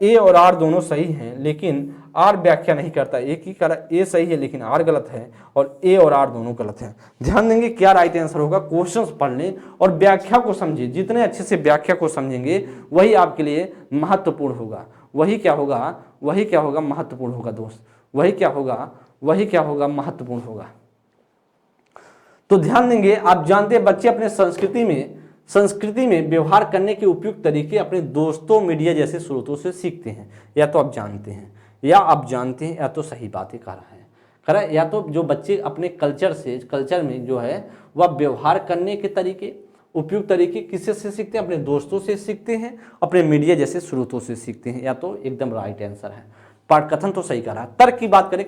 ए और आर दोनों सही हैं लेकिन आर व्याख्या नहीं करता ए की। ए सही है लेकिन आर गलत है और ए और आर दोनों गलत हैं। ध्यान देंगे क्या राइट आंसर होगा। क्वेश्चंस पढ़ लें और व्याख्या को समझिए। जितने अच्छे से व्याख्या को समझेंगे वही आपके लिए महत्वपूर्ण होगा। वही क्या होगा महत्वपूर्ण होगा दोस्त। वही क्या होगा महत्वपूर्ण होगा। तो ध्यान देंगे, आप जानते हैं बच्चे अपने संस्कृति में व्यवहार करने के उपयुक्त तरीके अपने दोस्तों मीडिया जैसे स्रोतों से सीखते हैं। या तो आप जानते हैं या तो सही बातें कर रहे हैं। या तो जो बच्चे अपने कल्चर में जो है वह व्यवहार करने के तरीके उपयुक्त तरीके किससे से सीखते हैं, अपने दोस्तों से सीखते हैं, अपने मीडिया जैसे स्रोतों से सीखते हैं। या तो एकदम राइट आंसर है। पाठ कथन तो सही कर रहा है। तर्क की बात करें,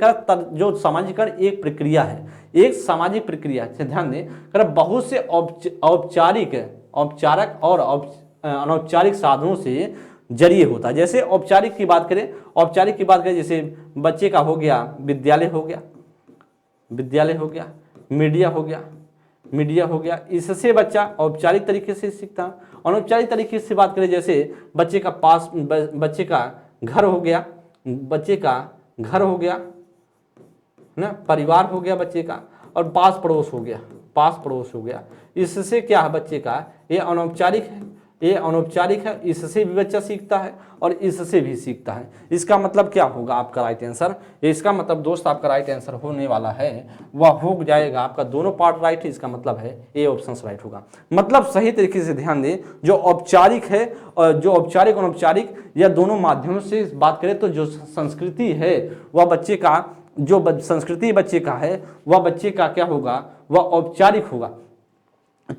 जो सामाजिकरण एक प्रक्रिया है, एक सामाजिक प्रक्रिया है। ध्यान दें, बहुत से औपचारिक और अनौपचारिक साधनों से जरिए होता है। जैसे औपचारिक की बात करें जैसे बच्चे का हो गया विद्यालय हो गया, मीडिया हो गया। इससे बच्चा औपचारिक तरीके से सीखता है। अनौपचारिक तरीके से बात करें जैसे बच्चे का घर हो गया ना, परिवार हो गया बच्चे का, और पास पड़ोस हो गया। इससे क्या है बच्चे का, ये अनौपचारिक है। इससे भी बच्चा सीखता है और इससे भी सीखता है। इसका मतलब क्या होगा आपका राइट आंसर। इसका मतलब दोस्त आपका राइट आंसर होने वाला है वह हो जाएगा आपका, दोनों पार्ट राइट है। इसका मतलब है ए ऑप्शन राइट होगा। मतलब सही तरीके से ध्यान दें, जो औपचारिक है और जो औपचारिक अनौपचारिक या दोनों माध्यमों से बात करें तो जो संस्कृति है वह बच्चे का, जो संस्कृति बच्चे का है वह बच्चे का क्या होगा, वह औपचारिक होगा।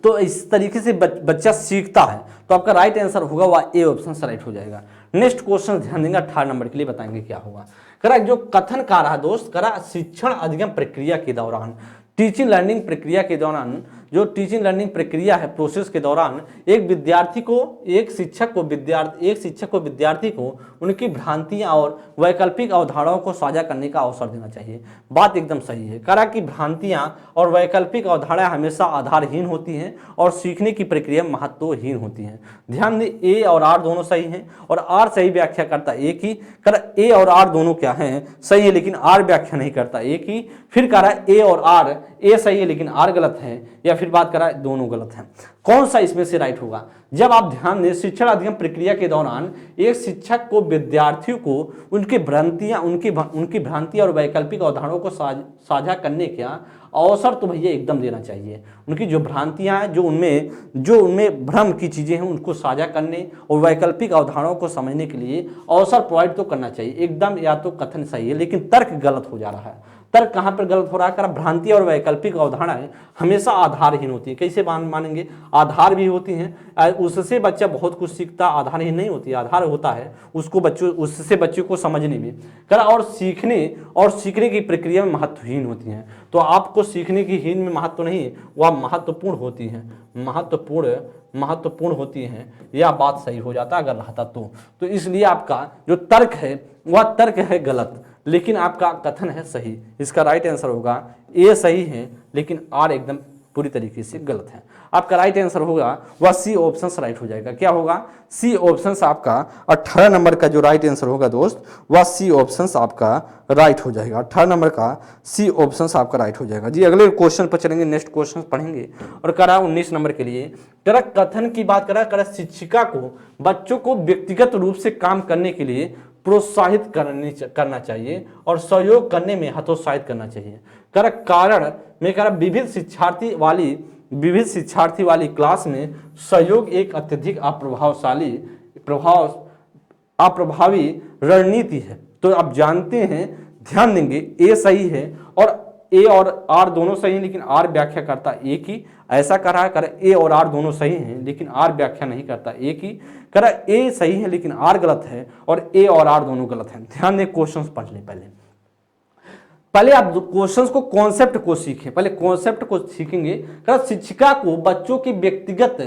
तो इस तरीके से बच्चा सीखता है। तो आपका राइट आंसर होगा वह ए ऑप्शन राइट हो जाएगा। नेक्स्ट क्वेश्चन ध्यान देंगे, 18 नंबर के लिए बताएंगे क्या होगा। जो कथन कर रहा दोस्त, शिक्षण अधिगम प्रक्रिया के दौरान, टीचिंग लर्निंग प्रक्रिया के दौरान, जो टीचिंग लर्निंग प्रक्रिया है प्रोसेस के दौरान एक शिक्षक को विद्यार्थी को उनकी भ्रांतियां और वैकल्पिक अवधारणाओं को साझा करने का अवसर देना चाहिए। बात एकदम सही है। कि भ्रांतियां और वैकल्पिक अवधारणाएं हमेशा आधारहीन होती हैं और सीखने की प्रक्रिया महत्वहीन होती हैं। ध्यान दें, ए और आर दोनों सही हैं और आर सही व्याख्या करता ए की। ए और आर दोनों क्या हैं, सही है लेकिन आर व्याख्या नहीं करता ए की। फिर कह रहा है ए और आर, ए सही है लेकिन आर गलत है, या फिर बात कर रहा है दोनों गलत हैं। कौन सा इसमें से राइट होगा। जब आप ध्यान दें, शिक्षण अधिगम प्रक्रिया के दौरान एक शिक्षक को विद्यार्थियों को उनकी भ्रांतियां और वैकल्पिक अवधारणाओं को साझा करने का अवसर तो भैया एकदम देना चाहिए। उनकी जो भ्रांतियां हैं, जो उनमें भ्रम की चीजें हैं, उनको साझा करने और वैकल्पिक अवधारणाओं को समझने के लिए अवसर प्रोवाइड तो करना चाहिए एकदम। या तो कथन सही है लेकिन तर्क गलत हो जा रहा है। तर्क कहां पर गलत हो रहा है। भ्रांति और वैकल्पिक अवधारणाएं हमेशा आधारहीन होती है। कैसे मानेंगे, आधार भी होती हैं, उससे बच्चा बहुत कुछ सीखता, आधारहीन नहीं होती। आधार होता है उससे बच्चे को समझने में और सीखने की प्रक्रिया में महत्वहीन होती हैं। तो आपको सीखने की हीन में महत्व नहीं, वह महत्वपूर्ण होती है, महत्वपूर्ण होती हैं। यह बात सही हो जाता अगर रहता तो इसलिए आपका जो तर्क है वह तर्क है गलत, लेकिन आपका कथन है सही। इसका राइट आंसर होगा ए सही है लेकिन आर एकदम पूरी तरीके से गलत है। आपका राइट आंसर होगा वह सी ऑप्शन राइट हो जाएगा। क्या होगा, सी ऑप्शन आपका 18 नंबर का जो राइट आंसर होगा दोस्त, वह सी ऑप्शन आपका राइट हो जाएगा। 18 नंबर का सी ऑप्शन आपका राइट हो जाएगा। जी अगले क्वेश्चन पर चलेंगे, नेक्स्ट क्वेश्चन पढ़ेंगे और 19 नंबर के लिए कथन की बात करा शिक्षिका को बच्चों को व्यक्तिगत रूप से काम करने के लिए प्रोत्साहित करना चाहिए और सहयोग करने में हतोत्साहित करना चाहिए। कारण में विविध शिक्षार्थी वाली क्लास में सहयोग एक अत्यधिक अप्रभावी रणनीति है। तो आप जानते हैं, ध्यान देंगे, ए सही है और ए और आर दोनों सही हैं लेकिन आर व्याख्या करता ए की। ऐसा कर रहा है ए और आर दोनों सही हैं लेकिन आर व्याख्या नहीं करता ए की। ए सही है लेकिन आर गलत है और ए और आर दोनों गलत हैं। ध्यान दें, क्वेश्चंस पढ़ लें। पहले आप क्वेश्चंस को, कॉन्सेप्ट को सीखें। पहले कॉन्सेप्ट को सीखेंगे। शिक्षिका को बच्चों की व्यक्तिगत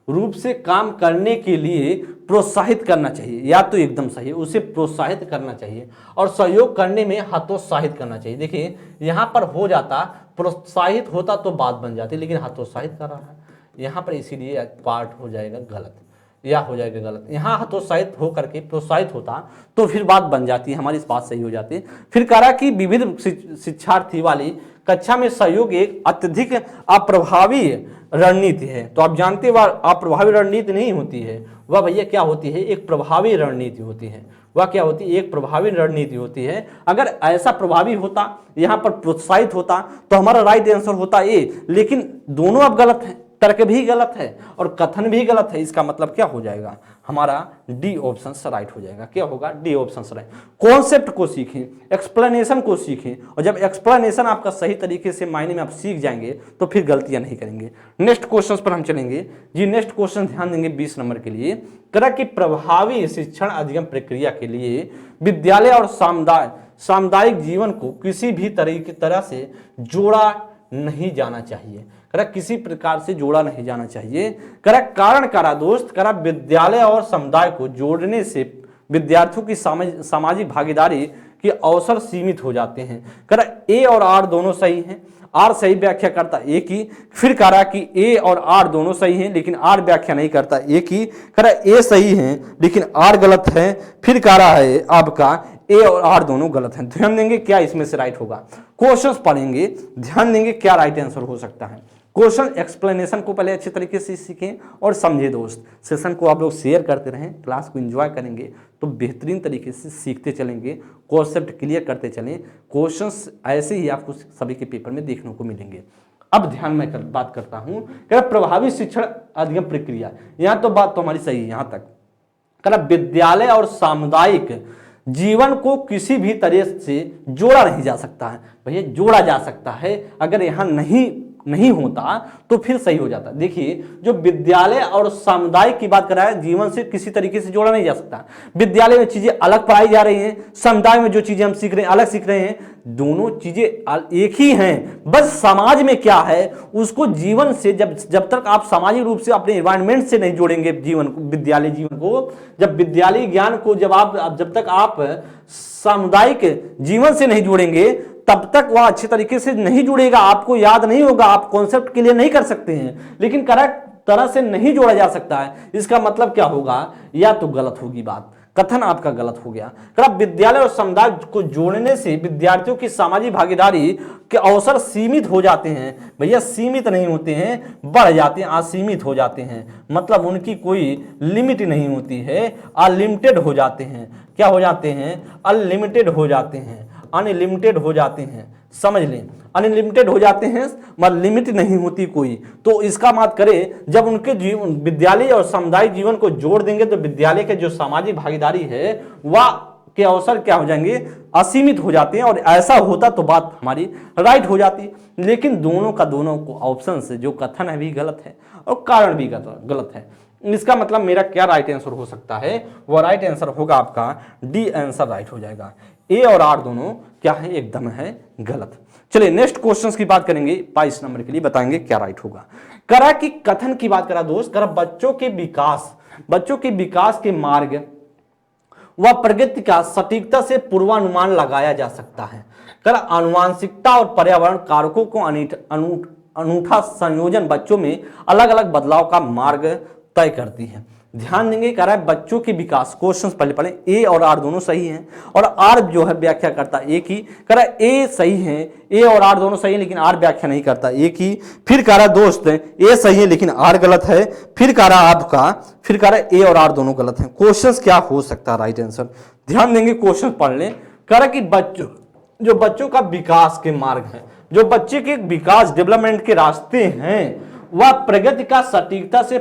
रूप से काम करने के लिए प्रोत्साहित करना चाहिए, या तो एकदम सही है, उसे प्रोत्साहित करना चाहिए, और सहयोग करने में हतोत्साहित करना चाहिए। देखिए यहाँ पर हो जाता, प्रोत्साहित होता तो बात बन जाती, लेकिन हतोत्साहित कर रहा है यहाँ पर, इसीलिए पार्ट हो जाएगा गलत, या हो जाएगा गलत। यहाँ हतोत्साहित होकर के प्रोत्साहित होता तो फिर बात बन जाती है, हमारी इस बात सही हो जाती है। फिर कह रहा कि विविध शिक्षार्थी वाली कक्षा में सहयोग एक अत्यधिक अप्रभावी रणनीति है। तो आप जानते हैं वह अप्रभावी रणनीति नहीं होती है, वह भैया क्या होती है, एक प्रभावी रणनीति होती है। वह क्या होती है, एक प्रभावी रणनीति होती है। अगर ऐसा प्रभावी होता, यहाँ पर प्रोत्साहित होता, तो हमारा राइट आंसर होता ए, लेकिन दोनों अब गलत है, तर्क भी गलत है और कथन भी गलत है। इसका मतलब क्या हो जाएगा, हमारा डी ऑप्शन राइट हो जाएगा। क्या होगा, डी ऑप्शन राइट। कॉन्सेप्ट को सीखें, एक्सप्लेनेशन को सीखें, और जब एक्सप्लेनेशन आपका सही तरीके से मायने में आप सीख जाएंगे तो फिर गलतियां नहीं करेंगे। नेक्स्ट क्वेश्चन पर हम चलेंगे जी। नेक्स्ट क्वेश्चन ध्यान देंगे 20 नंबर के लिए। करा कि प्रभावी शिक्षण अधिगम प्रक्रिया के लिए विद्यालय और सामुदायिक जीवन को किसी भी तरह से जोड़ा नहीं जाना चाहिए। करा किसी प्रकार से जोड़ा नहीं जाना चाहिए। करा कारण करा दोस्त, करा विद्यालय और समुदाय को जोड़ने से विद्यार्थियों की सामाजिक भागीदारी के अवसर सीमित हो जाते हैं। करा ए और आर दोनों सही हैं, आर सही व्याख्या करता ए की। फिर करा कि ए और आर दोनों सही हैं लेकिन आर व्याख्या नहीं करता ए की। करा ए सही है लेकिन आर गलत है। फिर करा है आपका ए और आर दोनों गलत हैं। ध्यान देंगे क्या इसमें से राइट होगा। क्वेश्चंस पढ़ेंगे, ध्यान देंगे क्या राइट आंसर हो सकता है। क्वेश्चन एक्सप्लेनेशन को पहले अच्छे तरीके से सीखें और समझे दोस्त। सेशन को आप लोग शेयर करते रहें, क्लास को एंजॉय करेंगे तो बेहतरीन तरीके से सीखते चलेंगे, कॉन्सेप्ट क्लियर करते चलें। क्वेश्चंस ऐसे ही आपको सभी के पेपर में देखने को मिलेंगे। अब ध्यान में बात करता हूं कि प्रभावी शिक्षण अधिगम प्रक्रिया, यहां तो बात तो हमारी सही है यहां तक। कह विद्यालय और सामुदायिक जीवन को किसी भी तरह से जोड़ा नहीं जा सकता है। भैया जोड़ा जा सकता है, अगर यहाँ नहीं होता तो फिर सही हो जाता। देखिए जो विद्यालय और सामुदायिक की बात कर रहा है, जीवन से किसी तरीके से जोड़ा नहीं जा सकता। विद्यालय में चीजें अलग पढ़ाई जा रही हैं, समुदाय में जो चीजें हम सीख रहे हैं अलग सीख रहे हैं, दोनों चीजें एक ही हैं। बस समाज में क्या है उसको जीवन से जब तक आप सामाजिक रूप से अपने एनवायरनमेंट से नहीं जोड़ेंगे जीवन को, विद्यालय जीवन को, जब विद्यालय ज्ञान को जब तक आप सामुदायिक जीवन से नहीं जोड़ेंगे तब तक वह अच्छे तरीके से नहीं जुड़ेगा, आपको याद नहीं होगा, आप कॉन्सेप्ट क्लियर नहीं कर सकते हैं। लेकिन करेक्ट तरह से नहीं जोड़ा जा सकता है, इसका मतलब क्या होगा, या तो गलत होगी बात, कथन आपका गलत हो गया। विद्यालय और समुदाय को जोड़ने से विद्यार्थियों की सामाजिक भागीदारी के अवसर सीमित हो जाते हैं। भैया सीमित नहीं होते हैं, बढ़ जाते हैं, असीमित हो जाते हैं, मतलब उनकी कोई लिमिट नहीं होती है, अनलिमिटेड हो जाते हैं। क्या हो जाते हैं, अनलिमिटेड हो जाते हैं, अनलिमिटेड हो जाते हैं, समझ लें, अनलिमिटेड हो जाते हैं, मतलब लिमिट नहीं होती कोई। तो इसका बात करें, जब उनके जीवन विद्यालय और सामुदायिक जीवन को जोड़ देंगे तो विद्यालय के जो सामाजिक भागीदारी है वह के अवसर क्या हो जाएंगे, असीमित हो जाते हैं। और ऐसा होता तो बात हमारी राइट हो जाती। लेकिन दोनों का दोनों को ऑप्शन से जो कथन है भी गलत है और कारण भी गलत है। इसका मतलब मेरा क्या राइट आंसर हो सकता है, वो राइट आंसर होगा आपका डी आंसर राइट हो जाएगा। ए और आर दोनों क्या है, एकदम है गलत। चलिए नेक्स्ट क्वेश्चंस की बात करेंगे, 22 नंबर के लिए बताएंगे क्या राइट होगा। करा कि कथन की बात करा दोस्त, करा बच्चों के विकास के मार्ग व प्रगति का सटीकता से पूर्वानुमान लगाया जा सकता है। करा आनुवांशिकता और पर्यावरण कारकों को अनूठा संयोजन बच्चों में अलग अलग बदलाव का मार्ग तय करती है। ध्यान देंगे, कह रहा है बच्चों के विकास, क्वेश्चंस पहले पढ़ें, ए और आर दोनों सही हैं और आर जो है व्याख्या करता ए की। कह रहा है ए सही है, ए और आर दोनों सही है लेकिन आर व्याख्या नहीं करता ए की। फिर कह रहा है दोस्त ए सही है लेकिन आर गलत है। फिर कह रहा है ए और आर दोनों गलत हैं। क्वेश्चंस क्या हो सकता है राइट आंसर, ध्यान देंगे, क्वेश्चन पढ़ लें। कह रहा है कि बच्चों का विकास के मार्ग है, जो बच्चे के विकास डेवलपमेंट के रास्ते हैं, वह प्रगति का सटीकता से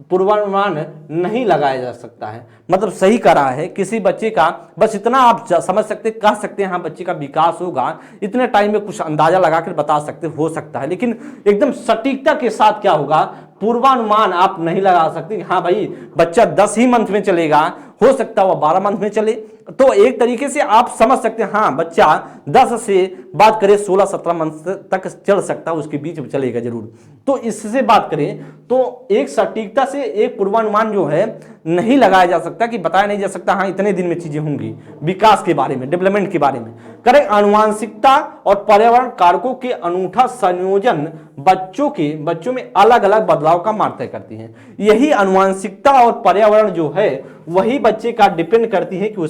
पूर्वानुमान नहीं लगाया जा सकता है। मतलब सही कह रहा है, किसी बच्चे का बस इतना आप समझ सकते, कह सकते हैं हाँ बच्चे का विकास होगा, इतने टाइम में कुछ अंदाजा लगाकर बता सकते हो सकता है, लेकिन एकदम सटीकता के साथ क्या होगा, पूर्वानुमान आप नहीं लगा सकते। हाँ भाई बच्चा 10 ही मंथ में चलेगा, हो सकता है वह 12 मंथ में चले। तो एक तरीके से आप समझ सकते हैं, हाँ बच्चा 10 से बात करें 16-17 मंथ तक चल सकता है, उसके बीच में चलेगा जरूर। तो इससे बात करें तो एक सटीकता से एक पूर्वानुमान जो है नहीं लगाया जा सकता, कि बताया नहीं जा सकता हाँ इतने दिन में चीजें होंगी विकास के बारे में, डेवलपमेंट के बारे में। करें आनुवांशिकता और पर्यावरण कारकों के अनूठा संयोजन बच्चों में अलग अलग बदलाव का मार्ग तय करती है। यही आनुवांशिकता और पर्यावरण जो है वही बच्चे का डिपेंड करती है कि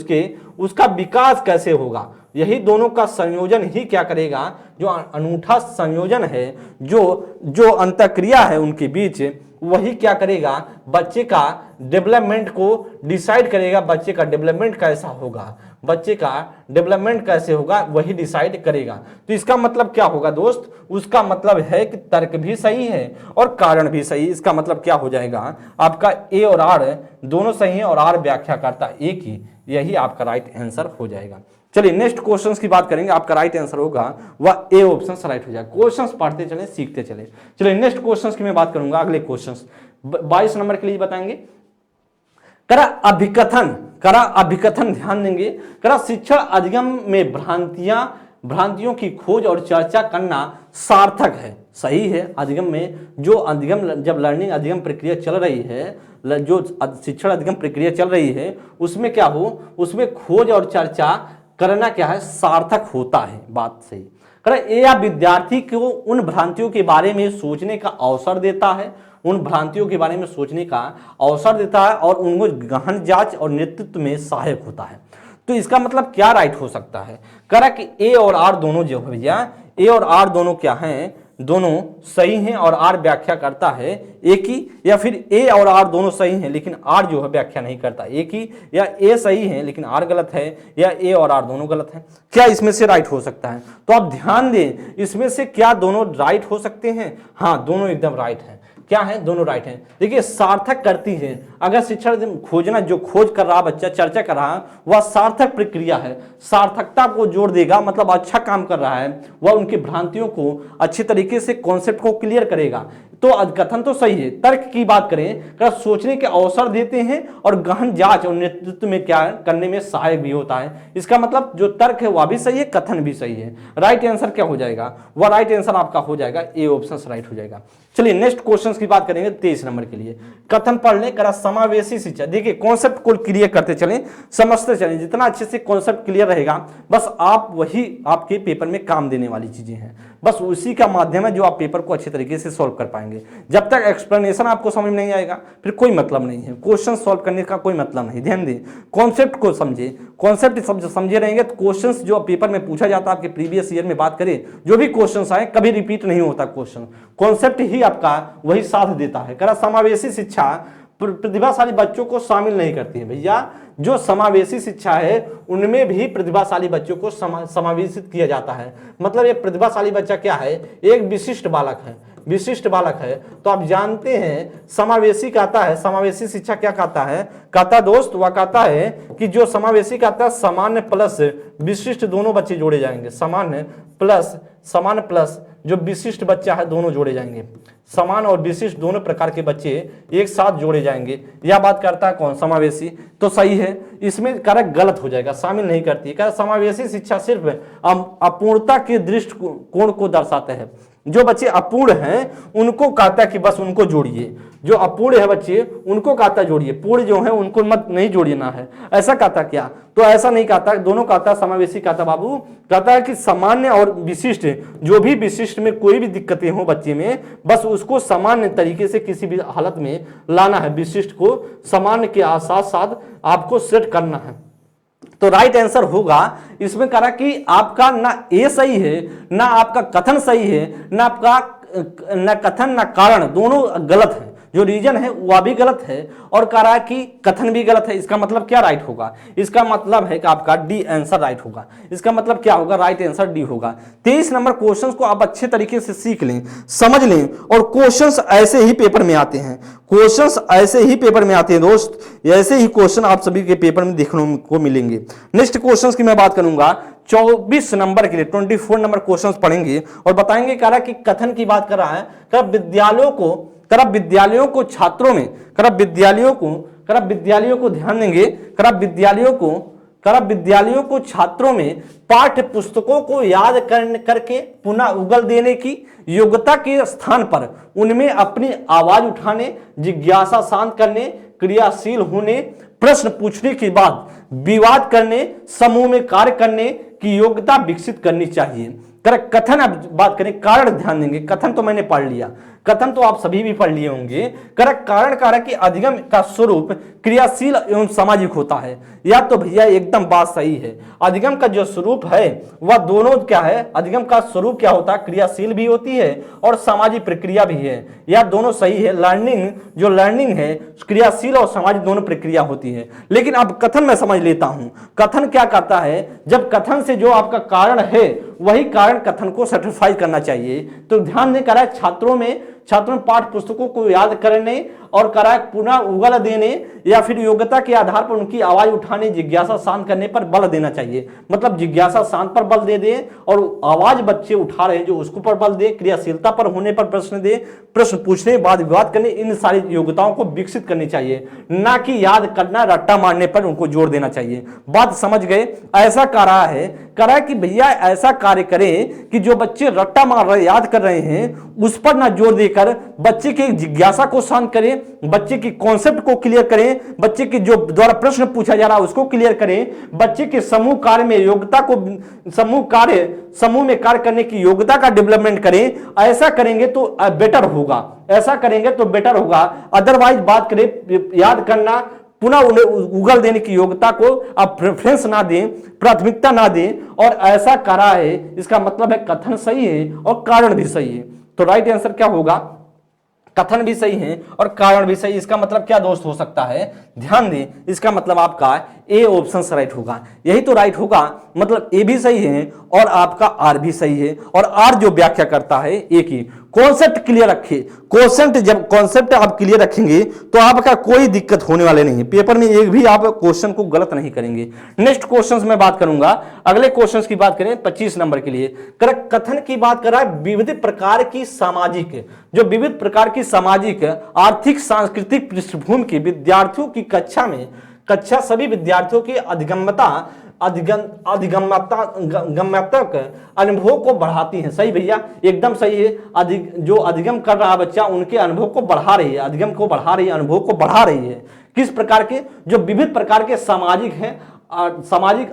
उसका विकास कैसे होगा। यही दोनों का संयोजन ही क्या करेगा, जो अनूठा संयोजन है, जो अंतःक्रिया है उनके बीच, वही क्या करेगा, बच्चे का डेवलपमेंट को डिसाइड करेगा। बच्चे का डेवलपमेंट कैसा होगा, बच्चे का डेवलपमेंट कैसे होगा वही डिसाइड करेगा। तो इसका मतलब क्या होगा दोस्त, उसका मतलब है कि तर्क भी सही है और कारण भी सही। इसका मतलब क्या हो जाएगा, आपका ए और आर दोनों सही है और आर व्याख्या करता एक ही, यही आपका राइट आंसर हो जाएगा। चलिए नेक्स्ट क्वेश्चंस की बात करेंगे, आपका राइट आंसर होगा वह ए ऑप्शन राइट हो जाएगा। क्वेश्चंस पढ़ते चले, सीखते चले। चलिए नेक्स्ट क्वेश्चंस की मैं बात करूंगा, अगले क्वेश्चंस 22 नंबर के लिए बताएंगे। करा अभिकथन ध्यान देंगे। करा शिक्षण अधिगम में भ्रांतियों की खोज और चर्चा करना सार्थक है। सही है, अधिगम में जब लर्निंग अधिगम प्रक्रिया चल रही है, जो शिक्षण अधिगम प्रक्रिया चल रही है, उसमें क्या हो, उसमें खोज और चर्चा करना क्या है, सार्थक होता है। बात सही। यह विद्यार्थी को उन भ्रांतियों के बारे में सोचने का अवसर देता है, उन भ्रांतियों के बारे में सोचने का अवसर देता है और उनको गहन जांच और नेतृत्व में सहायक होता है। तो इसका मतलब क्या राइट हो सकता है, करा कि ए और आर दोनों जो है भैया, ए और आर दोनों क्या हैं, दोनों सही हैं और आर व्याख्या करता है एक ही, या फिर ए और आर दोनों सही हैं लेकिन आर जो है व्याख्या नहीं करता एक ही, या ए सही है लेकिन आर गलत है, या ए और आर दोनों गलत हैं। क्या इसमें से राइट हो सकता है? तो आप ध्यान दें, इसमें से क्या दोनों राइट हो सकते हैं? हाँ, दोनों एकदम राइट हैं। क्या है, दोनों राइट हैं। देखिए सार्थक करती है, अगर शिक्षण खोजना, जो खोज कर रहा बच्चा, चर्चा कर रहा, वह सार्थक प्रक्रिया है, सार्थकता को जोड़ देगा, मतलब अच्छा काम कर रहा है, वह उनकी भ्रांतियों को अच्छी तरीके से कॉन्सेप्ट को क्लियर करेगा। तो कथन तो सही है। तर्क की बात करें, सोचने के अवसर देते हैं और गहन जांच और नेतृत्व में क्या करने में सहायक भी होता है। इसका मतलब जो तर्क है वह भी सही है, कथन भी सही है। राइट आंसर क्या हो जाएगा, वह राइट आंसर आपका हो जाएगा ए ऑप्शन राइट हो जाएगा। चलिए नेक्स्ट क्वेश्चन की बात करेंगे 23 नंबर के लिए। कथन पढ़ लें, करा समावेशी शिक्षा। देखिए कॉन्सेप्ट को क्लियर करते चलें, समझते चलें, जितना अच्छे से कॉन्सेप्ट क्लियर रहेगा बस आप वही आपके पेपर में काम देने वाली चीजें हैं, बस उसी का माध्यम है जो आप पेपर को अच्छे तरीके से सॉल्व कर पाएंगे। जब तक एक्सप्लेनेशन आपको समझ नहीं आएगा फिर कोई मतलब नहीं है, क्वेश्चन सॉल्व करने का कोई मतलब नहीं। ध्यान दें, कॉन्सेप्ट को समझे, कॉन्सेप्ट समझे रहेंगे तो क्वेश्चंस जो पेपर में पूछा जाता है, आपके प्रीवियस ईयर में बात करें, जो भी क्वेश्चंस आए कभी रिपीट नहीं होता क्वेश्चन, कॉन्सेप्ट ही आपका वही साथ देता है। करा समावेशी शिक्षा प्रतिभाशाली बच्चों को शामिल नहीं करती है। भैया जो समावेशी शिक्षा है उनमें भी प्रतिभाशाली बच्चों को समावेशित किया जाता है। मतलब ये प्रतिभाशाली बच्चा क्या है, एक विशिष्ट बालक है, विशिष्ट बालक है। तो आप जानते हैं समावेशी कहता है, समावेशी शिक्षा क्या कहता है, कहता दोस्त, वह कहता है कि जो समावेशी कहता है सामान्य प्लस विशिष्ट दोनों बच्चे जोड़े जाएंगे, सामान्य प्लस जो विशिष्ट बच्चा है दोनों जोड़े जाएंगे, समान और विशिष्ट दोनों प्रकार के बच्चे एक साथ जोड़े जाएंगे। यह बात करता है कौन, समावेशी। तो सही है, इसमें कारक गलत हो जाएगा, शामिल नहीं करती। समावेशी शिक्षा सिर्फ अपूर्णता के दृष्टिकोण को दर्शाते हैं। जो बच्चे अपूर्ण हैं उनको कहता है कि बस उनको जोड़िए, जो अपूर्ण है बच्चे उनको कहता जोड़िए, पूर्ण जो है उनको मत नहीं जोड़ना है, ऐसा कहता क्या? तो ऐसा नहीं कहता, दोनों कहता, समावेशी कहता बाबू, कहता है कि सामान्य और विशिष्ट, जो भी विशिष्ट में कोई भी दिक्कतें हो बच्चे में, बस उसको सामान्य तरीके से किसी भी हालत में लाना है, विशिष्ट को सामान्य के साथ साथ आपको सेट करना है। तो राइट आंसर होगा इसमें करा कि आपका ना ए सही है, ना आपका कथन सही है, ना आपका ना कथन ना कारण, दोनों गलत है। जो रीजन है वह भी गलत है और कह रहा है कि कथन भी गलत है। इसका मतलब क्या राइट होगा, इसका मतलब है कि आपका डी आंसर राइट होगा। इसका मतलब क्या होगा, राइट आंसर डी होगा। 23 नंबर क्वेश्चंस को आप अच्छे तरीके से सीख लें, समझ लें, और क्वेश्चंस ऐसे ही पेपर में आते हैं, क्वेश्चंस ऐसे ही पेपर में आते हैं दोस्त, ऐसे ही क्वेश्चन आप सभी के पेपर में देखने को मिलेंगे। नेक्स्ट क्वेश्चंस की मैं बात करूंगा 24 नंबर के लिए, 24 नंबर क्वेश्चंस पढ़ेंगे और बताएंगे कह रहा कि कथन की बात कर रहा है, विद्यालयों को छात्रों में, विद्यालयों को कर विद्यालयों को ध्यान देंगे, कर विद्यालयों को छात्रों में पाठ्य पुस्तकों को याद करके पुनः उगल देने की योग्यता के स्थान पर उनमें अपनी आवाज उठाने, जिज्ञासा शांत करने, क्रियाशील होने, प्रश्न पूछने के बाद विवाद करने, समूह में कार्य करने की योग्यता विकसित करनी चाहिए। कथन अब बात करें, कारण ध्यान देंगे। कथन तो मैंने पढ़ लिया, कथन तो आप सभी भी पढ़ लिए होंगे। कारण कारक की अधिगम का स्वरूप क्रियाशील एवं सामाजिक होता है। या तो भैया एकदम बात सही है, अधिगम का जो स्वरूप है वह दोनों क्या है, अधिगम का स्वरूप क्या होता है, क्रियाशील भी होती है और सामाजिक प्रक्रिया भी है। या दोनों सही है, लर्निंग है क्रियाशील और सामाजिक दोनों प्रक्रिया होती है। लेकिन अब कथन में समझ लेता हूं, कथन क्या करता है, जब कथन से जो आपका कारण है वही कारण कथन को सर्टिफाई करना चाहिए। तो ध्यान दें, करा छात्रों में पाठ पुस्तकों को याद करने और करा पुनः उगल देने या फिर योग्यता के आधार पर उनकी आवाज उठाने, जिज्ञासा शांत करने पर बल देना चाहिए। मतलब जिज्ञासा शांत पर बल दे दे और आवाज बच्चे उठा रहे हैं जो उसको पर बल दे, क्रियाशीलता पर होने पर प्रश्न दे, प्रश्न पूछने बाद विवाद करने, इन सारी योग्यताओं को विकसित करनी चाहिए, ना कि याद करना, रट्टा मारने पर उनको जोर देना चाहिए। बात समझ गए? ऐसा करा है कि भैया ऐसा कार्य करें कि जो बच्चे रट्टा मार रहे, याद कर रहे हैं, उस पर ना जोर देकर बच्चे की जिज्ञासा को शांत करें, बच्चे की कॉन्सेप्ट को क्लियर करें, बच्चे के जो द्वारा प्रश्न पूछा जा रहा है उसको क्लियर करें, बच्चे के समूह कार्य में योग्यता को, समूह में कार्य करने की योग्यता का डेवलपमेंट करें। ऐसा करेंगे तो बेटर होगा, अदरवाइज बात करें याद करना, पुनः उन्हें उगल देने की योग्यता को आप प्रेफरेंस ना दें, प्राथमिकता ना दें और ऐसा करा है, इसका मतलब है कथन सही है और कारण भी सही है। तो राइट आंसर क्या होगा, कथन भी सही है और कारण भी सही। इसका मतलब क्या दोस्त हो सकता है, ध्यान दें, इसका मतलब आपका ए ऑप्शन राइट होगा। यही तो राइट होगा, मतलब ए भी सही है और आपका आर भी सही है। और आर जो व्याख्या करता है ए की, कॉन्सेप्ट क्लियर रखे, जब कॉन्सेप्ट आप क्लियर रखेंगे तो आपका कोई दिक्कत होने वाले नहीं है, पेपर में एक भी आप क्वेश्चन को गलत नहीं करेंगे। नेक्स्ट क्वेश्चन में बात करूंगा, अगले क्वेश्चन की बात करें 25 नंबर के लिए। कथन की बात कर रहा है विविध प्रकार की सामाजिक, आर्थिक, सांस्कृतिक पृष्ठभूमि के विद्यार्थियों की कक्षा सभी विद्यार्थियों की अधिगम्यतक अनुभव को बढ़ाती है। सही भैया, एकदम सही है। जो अधिगम कर रहा बच्चा उनके अनुभव को बढ़ा रही है, अधिगम को बढ़ा रही है, अनुभव को बढ़ा रही है। किस प्रकार के, जो विविध प्रकार के सामाजिक,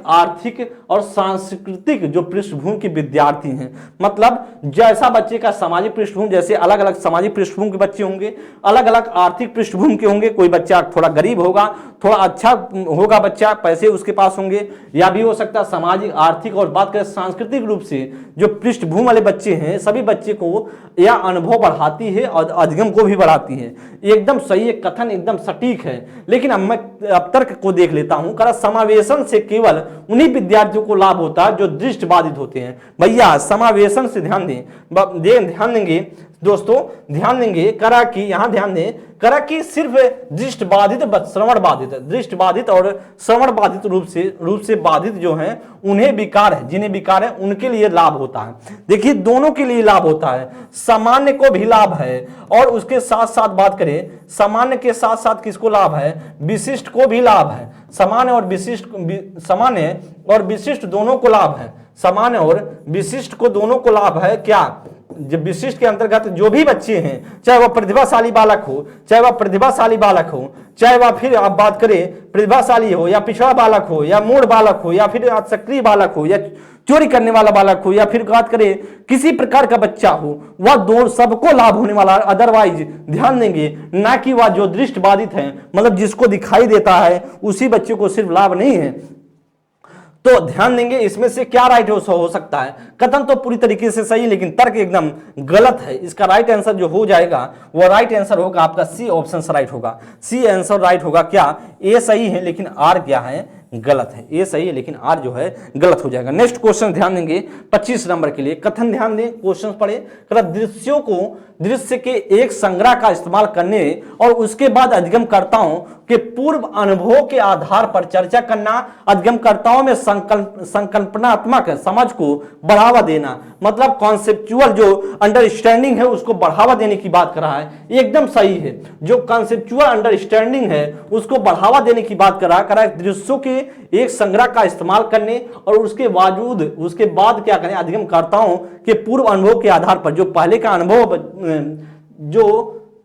आर्थिक और सांस्कृतिक जो पृष्ठभूमि के विद्यार्थी हैं। मतलब जैसा बच्चे का सामाजिक पृष्ठभूमि, जैसे अलग अलग सामाजिक पृष्ठभूमि के बच्चे होंगे, अलग अलग आर्थिक पृष्ठभूमि के होंगे। कोई बच्चा थोड़ा गरीब होगा, थोड़ा अच्छा होगा बच्चा, पैसे उसके पास होंगे, या भी हो सकता है सामाजिक, आर्थिक। और बात करें सांस्कृतिक रूप से जो पृष्ठभूमि वाले बच्चे हैं, सभी बच्चे को यह अनुभव बढ़ाती है और अधिगम को भी बढ़ाती है। एकदम सही है, कथन एकदम सटीक है। लेकिन अब मैं तर्क को देख लेता हूं। समावेशन से केवल उन्हीं विद्यार्थियों को लाभ होता है जो दृष्टिबाधित होते हैं। भैया समावेशन से ध्यान देंगे दोस्तों, ध्यान देंगे, करा कि यहां ध्यान दें, करा कि सिर्फ दृष्टिबाधित और श्रवण बाधित रूप से बाधित जो हैं उन्हें विकार है, जिन्हें विकार है उनके लिए लाभ होता है। देखिए दोनों के लिए लाभ होता है, सामान्य को भी लाभ है और उसके साथ साथ बात करें, सामान्य के साथ साथ किसको लाभ है, विशिष्ट को भी लाभ है। सामान्य और विशिष्ट दोनों को लाभ है, सामान्य और विशिष्ट को दोनों को लाभ है। क्या, जब विशिष्ट के अंतर्गत जो भी बच्चे हैं, चाहे वह प्रतिभाशाली बालक हो, चाहे वह फिर आप बात करें प्रतिभाशाली हो या पिछड़ा बालक हो या मूढ़ बालक हो या फिर सक्रिय बालक हो या चोरी करने वाला बालक हो या फिर बात करें किसी प्रकार का बच्चा हो, वह दोनों सबको लाभ होने वाला। अदरवाइज ध्यान देंगे, ना कि वह जो दृष्टिबाधित है, मतलब जिसको दिखाई देता है उसी बच्चे को सिर्फ लाभ नहीं है। तो ध्यान देंगे इसमें से क्या राइट हो सकता है। कथन तो पूरी तरीके से सही, लेकिन तर्क एकदम गलत है। इसका राइट आंसर जो हो जाएगा वो राइट आंसर होगा आपका सी ऑप्शन राइट होगा। सी आंसर राइट होगा। क्या, ए सही है लेकिन आर क्या है, गलत है। ए सही है लेकिन आर जो है गलत हो जाएगा। नेक्स्ट क्वेश्चन ध्यान देंगे 25 नंबर के लिए। कथन ध्यान दें, क्वेश्चन पढ़े। दृश्यों को दृश्य के एक संग्रह का इस्तेमाल करने और उसके बाद अधिगमकर्ताओं के पूर्व अनुभवों के आधार पर चर्चा करना, अधिगमकर्ताओं में संकल्पनात्मक समझ को बढ़ावा देना, मतलब कॉन्सेप्चुअल जो अंडरस्टैंडिंग है उसको बढ़ावा देने की बात कर रहा है, एकदम सही है। जो कॉन्सेप्चुअल अंडरस्टैंडिंग है उसको बढ़ावा देने की बात कर रहा है, दृश्यों के एक संग्रह का इस्तेमाल करने और उसके बाद क्या करें, अधिगमकर्ताओं के पूर्व अनुभव के आधार पर जो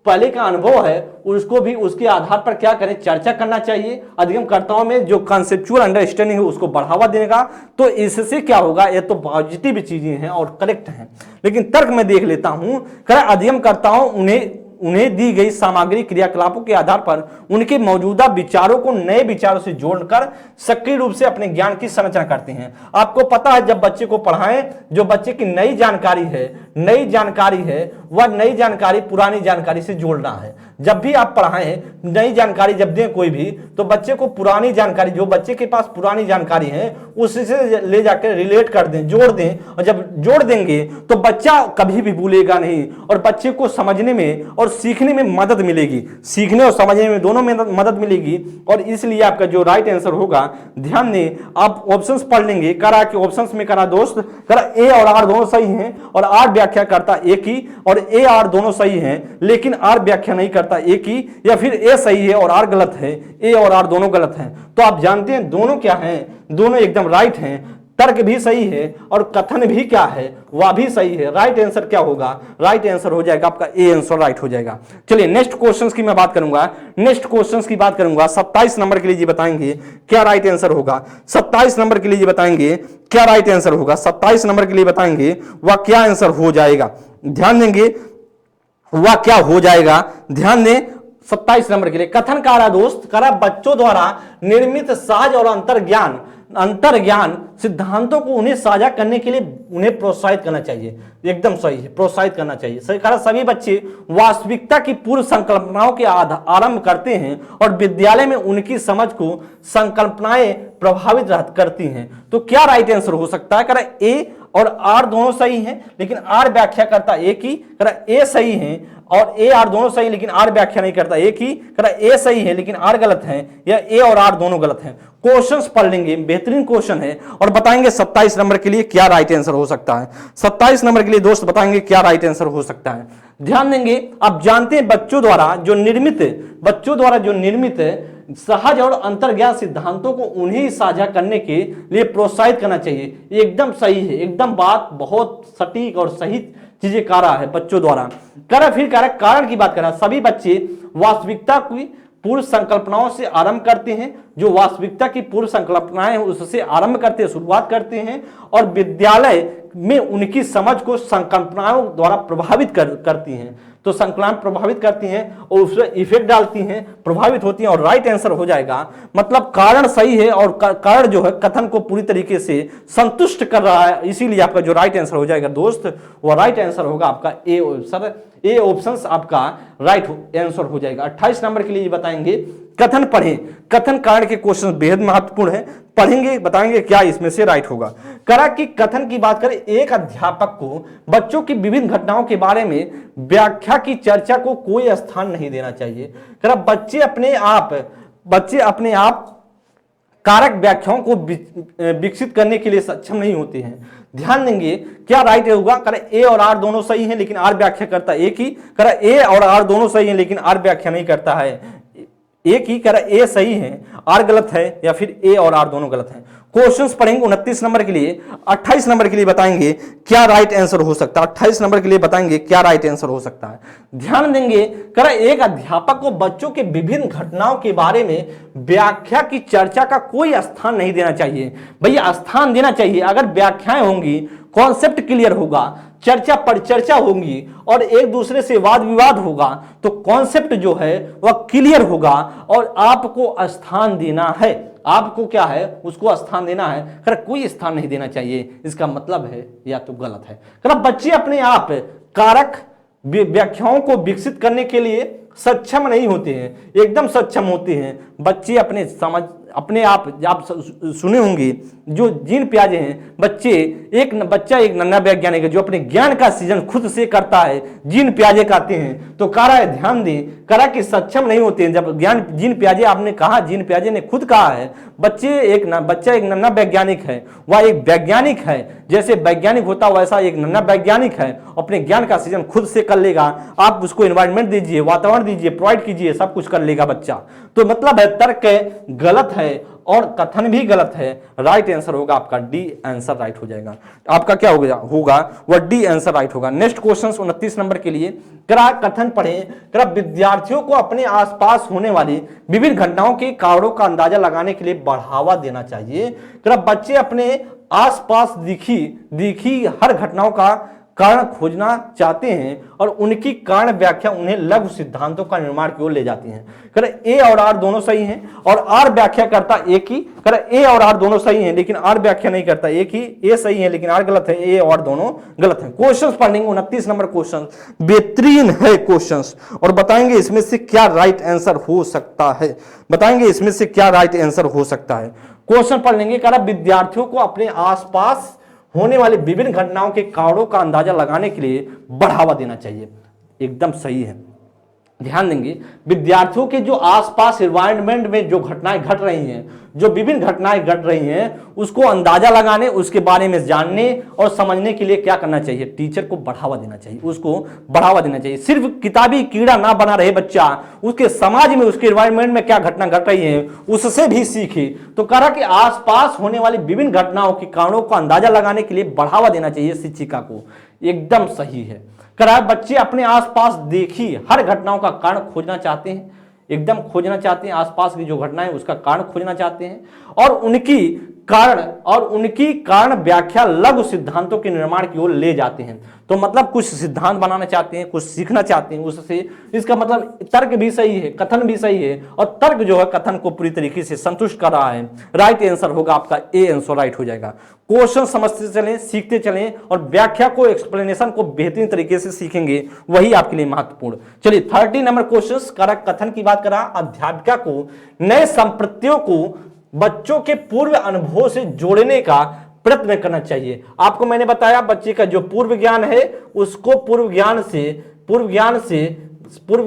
पहले का अनुभव है उसको भी उसके आधार पर क्या करें, चर्चा करना चाहिए। अधिगमकर्ताओं में जो कॉन्सेप्चुअल अंडरस्टैंडिंग है उसको बढ़ावा देने का, तो इससे क्या होगा, ये तो पॉजिटिव चीजें हैं और करेक्ट हैं। लेकिन तर्क में देख लेता हूं, अधिगमकर्ताओं उन्हें दी गई सामग्री क्रियाकलापों के आधार पर उनके मौजूदा विचारों को नए विचारों से जोड़कर सक्रिय रूप से अपने ज्ञान की संरचना करते हैं। आपको पता है जब बच्चे को पढ़ाएं, जो बच्चे की नई जानकारी है वह नई जानकारी पुरानी जानकारी से जोड़ना है। जब भी आप पढ़ाएं, नई जानकारी जब दें कोई भी, तो बच्चे को पुरानी जानकारी, जो बच्चे के पास पुरानी जानकारी है उससे ले जाकर रिलेट कर दें, जोड़ दें। और जब जोड़ देंगे तो बच्चा कभी भी भूलेगा नहीं और बच्चे को समझने में और सीखने में मदद मिलेगी, सीखने और समझने में दोनों में मदद मिलेगी। और इसलिए आपका जो राइट आंसर होगा, ध्यान दें, आप ऑप्शंस पढ़ लेंगे। करा कि ऑप्शंस में करा दोस्त, करा ए और आर दोनों सही हैं और आर व्याख्या करता एक ही, और ए आर दोनों सही हैं लेकिन आर व्याख्या नहीं करता एक ही, या फिर ए सही है और आर गलत है, ए और आर दोनों गलत हैं। तो आप जानते हैं दोनों क्या हैं, दोनों एकदम राइट हैं। तर्क भी सही है और कथन भी क्या है, वह भी सही है। राइट आंसर क्या होगा, राइट आंसर हो जाएगा आपका ए आंसर राइट हो जाएगा। चलिए नेक्स्ट क्वेश्चंस की मैं बात करूंगा, 27 नंबर के लिए जी बताएंगे क्या राइट आंसर होगा। 27 नंबर के लिए जी बताएंगे क्या राइट आंसर होगा, 27 नंबर के लिए बताएंगे वह क्या आंसर हो जाएगा। ध्यान देंगे वह क्या हो जाएगा, ध्यान दें। 27 नंबर के लिए कथन कारा दोस्त करा बच्चों द्वारा निर्मित सहज और अंतर्ज्ञान सिद्धांतों को उन्हें साझा करने के लिए उन्हें प्रोत्साहित करना चाहिए। एकदम सही है, प्रोत्साहित करना चाहिए। सभी बच्चे वास्तविकता की पूर्व संकल्पनाओं के आरंभ करते हैं और विद्यालय में उनकी समझ को संकल्पनाएं प्रभावित करती हैं। तो क्या राइट आंसर हो सकता है, करा ए और आर दोनों सही हैं लेकिन आर व्याख्या करता एक ही, करा ए सही है और ए आर दोनों सही लेकिन आर व्याख्या नहीं करता एक ही, करा ए सही है लेकिन आर गलत है, या ए और आर दोनों गलत हैं। क्वेश्चंस पढ़ लेंगे, बेहतरीन क्वेश्चन है और बताएंगे 27 नंबर के लिए क्या राइट आंसर हो सकता है। 27 नंबर के लिए दोस्त बताएंगे क्या राइट आंसर हो सकता है। ध्यान देंगे, आप जानते हैं बच्चों द्वारा जो निर्मित सहज और अंतर्ज्ञान सिद्धांतों को उन्हें साझा करने के लिए प्रोत्साहित करना चाहिए। एकदम सही है, एकदम बात बहुत सटीक और सही चीजें कह रहा है बच्चों द्वारा। कारण की बात कर रहा है, सभी बच्चे वास्तविकता की पूर्व संकल्पनाओं से आरंभ करते हैं, जो वास्तविकता की पूर्व संकल्पनाएं उससे आरंभ करते हैं, शुरुआत करते हैं और विद्यालय में उनकी समझ को संकल्पनाओं द्वारा प्रभावित करती हैं। तो संकल्पनाएं प्रभावित करती हैं और उसमें इफेक्ट डालती हैं, प्रभावित होती हैं और राइट आंसर हो जाएगा। मतलब कारण सही है और कारण जो है कथन को पूरी तरीके से संतुष्ट कर रहा है, इसीलिए आपका जो राइट आंसर हो जाएगा दोस्त, वो राइट आंसर होगा आपका ए ऑप्शन आपका राइट आंसर हो जाएगा। 28 नंबर के लिए बताएंगे कथन पढ़ें। कथन कारण के क्वेश्चन बेहद महत्वपूर्ण है, पढ़ेंगे बताएंगे क्या इसमें से राइट होगा। करा कि कथन की बात करें, एक अध्यापक को बच्चों की विभिन्न घटनाओं के बारे में व्याख्या की चर्चा को कोई स्थान नहीं देना चाहिए। करा बच्चे अपने आप कारक व्याख्याओं को विकसित करने के लिए सक्षम नहीं होते हैं। ध्यान देंगे क्या राइट होगा, करा ए और आर दोनों सही हैं लेकिन आर व्याख्या करता एक ही, करा ए और आर दोनों सही हैं लेकिन आर व्याख्या नहीं करता है एक ही, करा ए सही है आर गलत है, या फिर ए और आर दोनों गलत हैं। क्वेश्चंस पढ़ेंगे 29 नंबर के लिए। 28 नंबर के लिए बताएंगे क्या राइट आंसर हो सकता है। 28 नंबर के लिए बताएंगे क्या राइट आंसर हो सकता है। ध्यान देंगे, करा एक अध्यापक को बच्चों के विभिन्न घटनाओं के बारे में व्याख्या की चर्चा का कोई स्थान नहीं देना चाहिए। भैया स्थान देना चाहिए, अगर व्याख्याएं होंगी, कॉन्सेप्ट क्लियर होगा, चर्चा परिचर्चा होंगी और एक दूसरे से वाद विवाद होगा, तो कॉन्सेप्ट जो है वह क्लियर होगा और आपको स्थान देना है। आपको क्या है, उसको स्थान देना है। कर कोई स्थान नहीं देना चाहिए, इसका मतलब है या तो गलत है। कर बच्चे अपने आप कारक व्याख्याओं को विकसित करने के लिए सक्षम नहीं होते हैं, एकदम सक्षम होते हैं। बच्चे अपने आप सुने होंगे, जो जीन पियाजे हैं, बच्चा एक नन्हा वैज्ञानिक है जो अपने ज्ञान का सृजन खुद से करता है, जीन पियाजे कहते हैं। तो कह रहा है ध्यान दें, कह रहा कि सक्षम नहीं होते हैं जब ज्ञान, जीन पियाजे आपने कहा, जीन पियाजे ने खुद कहा है बच्चा एक नन्हा वैज्ञानिक है, वह एक वैज्ञानिक है, जैसे वैज्ञानिक होता वैसा एक नन्हा वैज्ञानिक है, अपने ज्ञान का सृजन खुद से कर लेगा। आप उसको एनवायरनमेंट दीजिए, वातावरण दीजिए, प्रोवाइड कीजिए, सब कुछ कर लेगा बच्चा। तो मतलब है तर्क गलत है और कथन भी गलत है। राइट आंसर होगा आपका डी आंसर राइट हो जाएगा। आपका क्या होगा वह डी आंसर राइट होगा। नेक्स्ट क्वेश्चन 29 नंबर के लिए, करा कथन पढ़ें, करा विद्यार्थियों को अपने आसपास होने वाली विभिन्न घटनाओं के कारणों का अंदाजा लगाने के लिए बढ़ावा देना चाहिए। करा बच्चे अपने आसपास दिखी हर घटनाओं का कारण खोजना चाहते हैं और उनकी कारण व्याख्या उन्हें लघु सिद्धांतों का निर्माण की ओर ले जाती है। कर ए और आर दोनों सही हैं और आर व्याख्या करता एक ही, कर ए और आर दोनों सही हैं लेकिन आर व्याख्या नहीं करता, एक ही ए सही है लेकिन आर गलत है, ए और दोनों गलत हैं। क्वेश्चंस पढ़ेंगे 29 नंबर क्वेश्चन, बेहतरीन है क्वेश्चंस, और बताएंगे इसमें से क्या राइट आंसर हो सकता है, बताएंगे इसमें से क्या राइट आंसर हो सकता है। क्वेश्चन पढ़ लेंगे, कह रहा विद्यार्थियों को अपने आसपास होने वाले विभिन्न घटनाओं के कारणों का अंदाजा लगाने के लिए बढ़ावा देना चाहिए। एकदम सही है, ध्यान देंगे। विद्यार्थियों के जो आसपास एनवायरनमेंट में जो घटनाएं घट रही हैं, जो विभिन्न घटनाएं घट रही हैं, उसको अंदाजा लगाने, उसके बारे में जानने और समझने के लिए क्या करना चाहिए, टीचर को बढ़ावा देना चाहिए, उसको बढ़ावा देना चाहिए। सिर्फ किताबी कीड़ा ना बना रहे बच्चा, उसके समाज में, उसके एनवायरनमेंट में क्या घटना घट रही है उससे भी सीखे। तो कह रहा कि आसपास होने वाली विभिन्न घटनाओं के कारणों का अंदाजा लगाने के लिए बढ़ावा देना चाहिए शिक्षिका को। एकदम सही है। करा बच्चे अपने आसपास देखी हर घटनाओं का कारण खोजना चाहते हैं, एकदम खोजना चाहते हैं, आसपास की जो घटना है उसका कारण खोजना चाहते हैं और उनकी कारण व्याख्या लघु सिद्धांतों के निर्माण की ओर ले जाते हैं। तो मतलब कुछ सिद्धांत बनाना चाहते हैं, कुछ सीखना चाहते हैं उससे। इसका मतलब तर्क भी सही है, कथन भी सही है और तर्क जो है कथन को पूरी तरीके से संतुष्ट कर रहा है। राइट आंसर होगा आपका ए आंसर राइट हो जाएगा। क्वेश्चन समझते चलें, सीखते चलें और व्याख्या को, एक्सप्लेनेशन को बेहतरीन तरीके से सीखेंगे, वही आपके लिए महत्वपूर्ण। चलिए 30 नंबर क्वेश्चन, कथन की बात करा, अध्यापिका को नए संप्रत्यों को बच्चों के पूर्व अनुभव से जोड़ने का प्रयत्न करना चाहिए। आपको मैंने बताया बच्चे का जो पूर्व ज्ञान है उसको पूर्व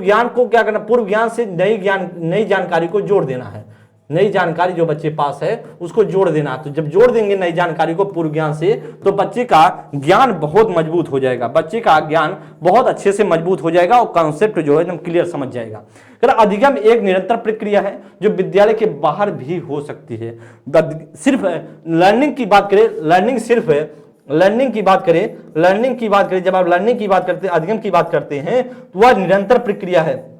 ज्ञान को क्या करना, पूर्व ज्ञान से नई जानकारी को जोड़ देना है। नई जानकारी जो बच्चे पास है उसको जोड़ देना। तो जब जोड़ देंगे नई जानकारी को पूर्व ज्ञान से तो बच्चे का ज्ञान बहुत मजबूत हो जाएगा, बच्चे का ज्ञान बहुत अच्छे से मजबूत हो जाएगा और कॉन्सेप्ट जो है एकदम क्लियर समझ जाएगा। अधिगम एक निरंतर प्रक्रिया है जो विद्यालय के बाहर भी हो सकती है। सिर्फ लर्निंग की बात करें, लर्निंग की बात करें, जब आप लर्निंग की बात करते हैं, अधिगम की बात करते हैं तो वह निरंतर प्रक्रिया है,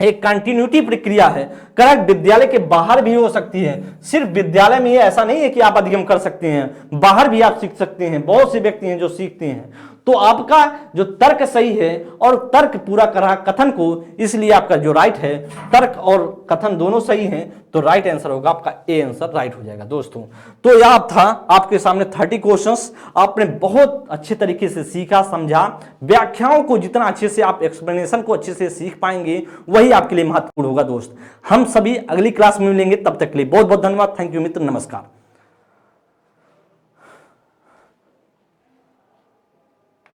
एक कंटिन्यूटी प्रक्रिया है। करेक्ट, विद्यालय के बाहर भी हो सकती है, सिर्फ विद्यालय में ही ऐसा नहीं है कि आप अधिगम कर सकते हैं, बाहर भी आप सीख सकते हैं। बहुत से व्यक्ति हैं जो सीखते हैं। तो आपका जो तर्क सही है और तर्क पूरा कर रहा कथन को, इसलिए आपका जो राइट है, तर्क और कथन दोनों सही हैं, तो राइट आंसर होगा आपका ए आंसर राइट हो जाएगा दोस्तों। तो यह था आपके सामने 30 क्वेश्चंस, आपने बहुत अच्छे तरीके से सीखा, समझा। व्याख्याओं को जितना अच्छे से आप एक्सप्लेनेशन को अच्छे से सीख पाएंगे वही आपके लिए महत्वपूर्ण होगा दोस्त। हम सभी अगली क्लास में मिलेंगे, तब तक के लिए बहुत बहुत धन्यवाद। थैंक यू मित्र, नमस्कार।